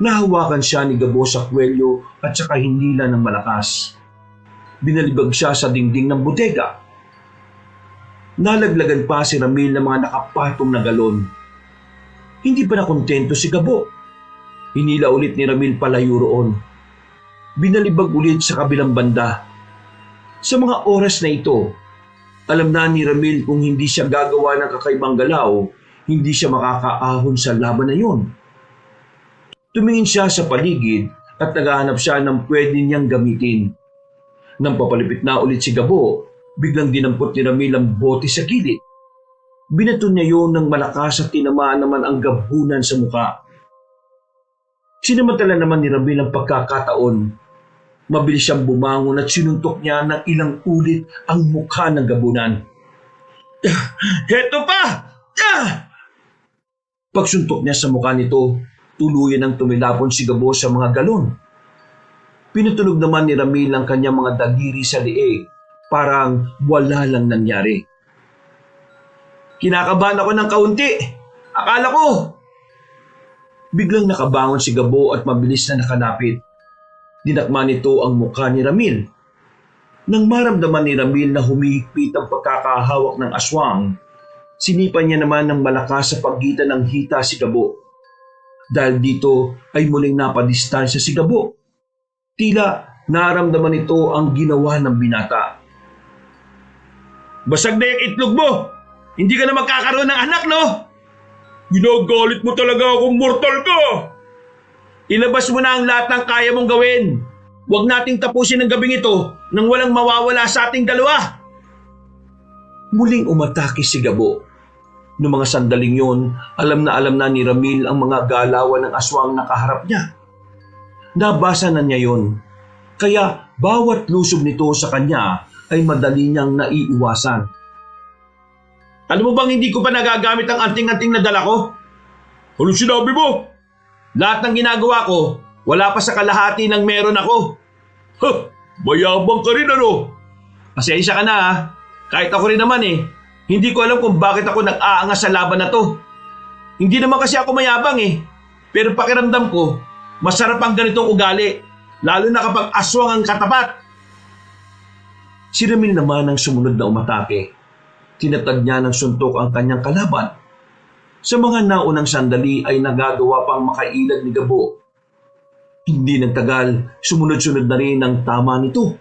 Nahawakan siya ni Gabo sa kwelyo at saka hinila ng malakas. Binalibag siya sa dingding ng bodega. Nalaglagan pa si Ramil ng mga nakapatong na galon. Hindi pa nakontento si Gabo. Hinila ulit ni Ramil palayo roon. Binalibag ulit sa kabilang banda. Sa mga oras na ito, alam na ni Ramil kung hindi siya gagawa ng kakaibang galaw, hindi siya makakaahon sa laban na yun. Tumingin siya sa paligid at naghahanap siya ng pwede niyang gamitin. Nang papalipit na ulit si Gabo, biglang dinampot ni Ramil ang bote sa gilid. Binato niya yun ng malakas at tinamaan naman ang gabunan sa muka. Sinamantala naman ni Ramil ang pagkakataon. Mabilis siyang bumangon at sinuntok niya ng ilang ulit ang mukha ng gabunan. Heto pa! Pagsuntok niya sa mukha nito, tuluyan ang tumilapon si Gabo sa mga galon. Pinatulog naman ni Ramil ang kanyang mga daliri sa liig, parang wala lang nangyari. Kinakabahan ako ng kaunti. Akala ko. Biglang nakabangon si Gabo at mabilis na nakalapit. Dinakma nito ang mukha ni Ramil. Nang maramdaman ni Ramil na humihigpit ang pagkakahawak ng aswang, sinipan niya naman ng malakas sa pagitan ng hita si Gabo. Dahil dito ay muling napadistansya si Gabo. Tila naramdaman nito ang ginawa ng binata. Basag na yung itlog mo! Hindi ka na magkakaroon ng anak, no? Ginagalit mo talaga akong mortal ka! Ilabas mo na ang lahat ng kaya mong gawin. Huwag nating tapusin ang gabing ito nang walang mawawala sa ating dalawa. Muling umatake si Gabo. Noong mga sandaling yon, alam na ni Ramil ang mga galawan ng aswang nakaharap niya. Nabasa na niya yon, kaya bawat lusob nito sa kanya ay madali niyang naiiwasan. Alam mo bang hindi ko pa nagagamit ang anting-anting na dala ko? Ano sinabi mo? Lahat ng ginagawa ko, wala pa sa kalahati ng meron ako. Ha! Mayabang ka rin ano? Pasensya ka na ha. Kahit ako rin naman eh. Hindi ko alam kung bakit ako nag-aangas sa laban na to. Hindi naman kasi ako mayabang eh. Pero pakiramdam ko, masarap ang ganitong ugali. Lalo na kapag aswang ang katapat. Si Ramil naman ang sumunod na umatake. Tinatag niya ng suntok ang kanyang kalaban. Sa mga naunang sandali ay nagagawa pang makailag ni Gabo. Hindi nagtagal, sumunod-sunod na rin ang tama nito.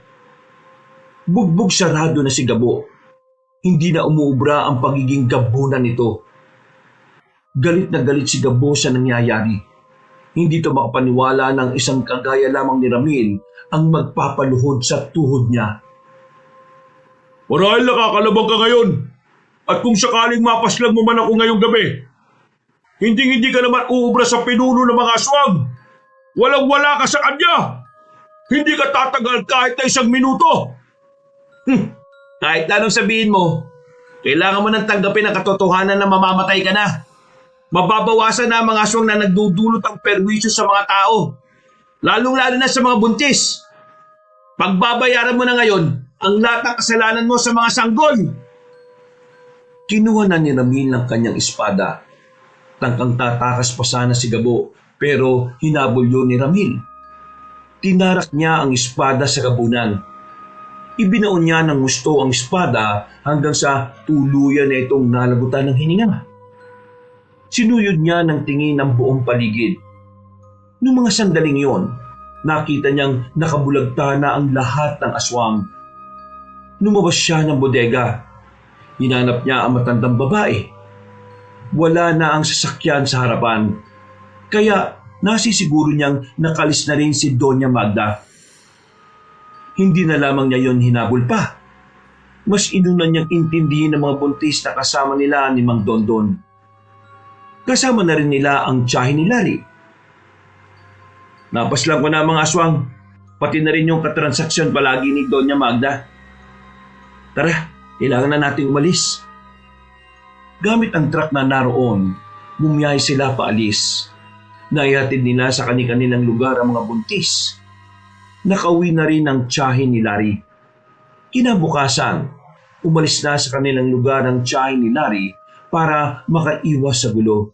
Bugbog sarado na si Gabo. Hindi na umuubra ang pagiging gabunan nito. Galit na galit si Gabo sa nangyayari. Hindi ito makapaniwala ng isang kagaya lamang ni Ramil ang magpapaluhod sa tuhod niya. Marahil nakakalabang ka ngayon. At kung sakaling mapaslang mo man ako ngayong gabi, hindi ka naman uubra sa pinuno ng mga aswang. Walang-wala ka sa kanya. Hindi ka tatagal kahit na 1 minuto. Kahit anong sabihin mo, kailangan mo nang tanggapin ang katotohanan na mamamatay ka na. Mababawasan na ang mga aswang na nagdudulot ang perwisyo sa mga tao. Lalong-lalo na sa mga buntis. Pagbabayaran mo na ngayon ang lahat ng kasalanan mo sa mga sanggol. Kinuha na ni Ramil ang kanyang espada. Tangkang tatakas pa sana si Gabo, pero hinabol yun ni Ramil. Tinarak niya ang espada sa gabunan. Ibinaon niya ng gusto ang espada hanggang sa tuluyan na itong nalagutan ng hininga. Sinuyod niya ng tingin ang buong paligid. Noong mga sandaling yon, nakita niyang nakabulagta na ang lahat ng aswang. Lumabas siya ng bodega. Hinanap niya ang matandang babae. Wala na ang sasakyan sa harapan. Kaya nasisiguro niyang nakalis na rin si Doña Magda. Hindi na lamang niya yon hinabol pa. Mas inunan niyang intindihin ng mga buntis na kasama nila ni Mang Dondon. Kasama na rin nila ang tiyahin ni Larry. Napaslang ko na mga aswang, pati na rin yung katransaksyon palagi ni Doña Magda. Tara, kailangan na nating umalis. Gamit ang truck na naroon, bumiyahe sila paalis. Naihatid nila sa kanilang lugar ang mga buntis. Nakauwi na rin ang tiyahin ni Larry. Kinabukasan, umalis na sa kanilang lugar ang tiyahin ni Larry para makaiwas sa gulo.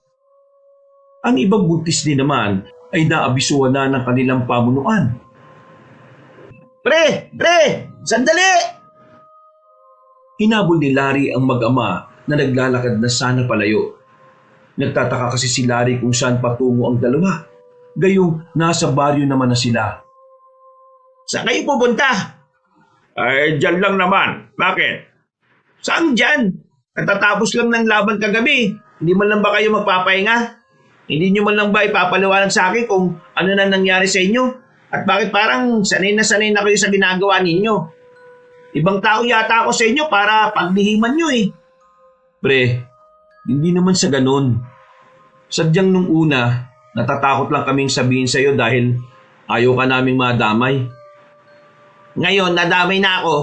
Ang ibang buntis din naman ay naabisuhan na ng kanilang pamunuan. Pre! Sandali! Hinabol ni Larry ang mag-ama na naglalakad na sana palayo. Nagtataka kasi si Larry kung saan patungo ang dalawa. Gayong nasa baryo naman na sila. Saan kayo pupunta? Ay, dyan lang naman. Bakit? Saan dyan? Katatapos lang ng laban kagabi. Hindi man lang ba kayo magpapahinga? Hindi nyo man lang ba ipapaliwanag sa akin kung ano na nangyari sa inyo? At bakit parang sanay na kayo sa ginagawa ninyo? Ibang tao yata ako sa inyo para paglihiman nyo eh. Pre, hindi naman sa ganun. Sadyang nung una, natatakot lang kaming sabihin sa'yo dahil ayaw ka naming madamay. Ngayon, nadamay na ako.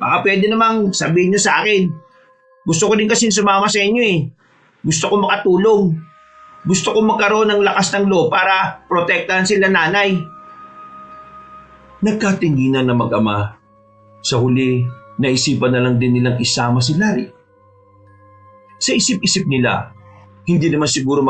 Baka pwede namang sabihin nyo sa akin. Gusto ko din kasi sumama sa inyo eh. Gusto ko makatulong. Gusto ko magkaroon ng lakas ng loob para protektahan sila nanay. Nagkatinginan na mag-ama. Sa huli, naisipan na lang din nilang isama si Larry. Sa isip-isip nila, hindi naman siguro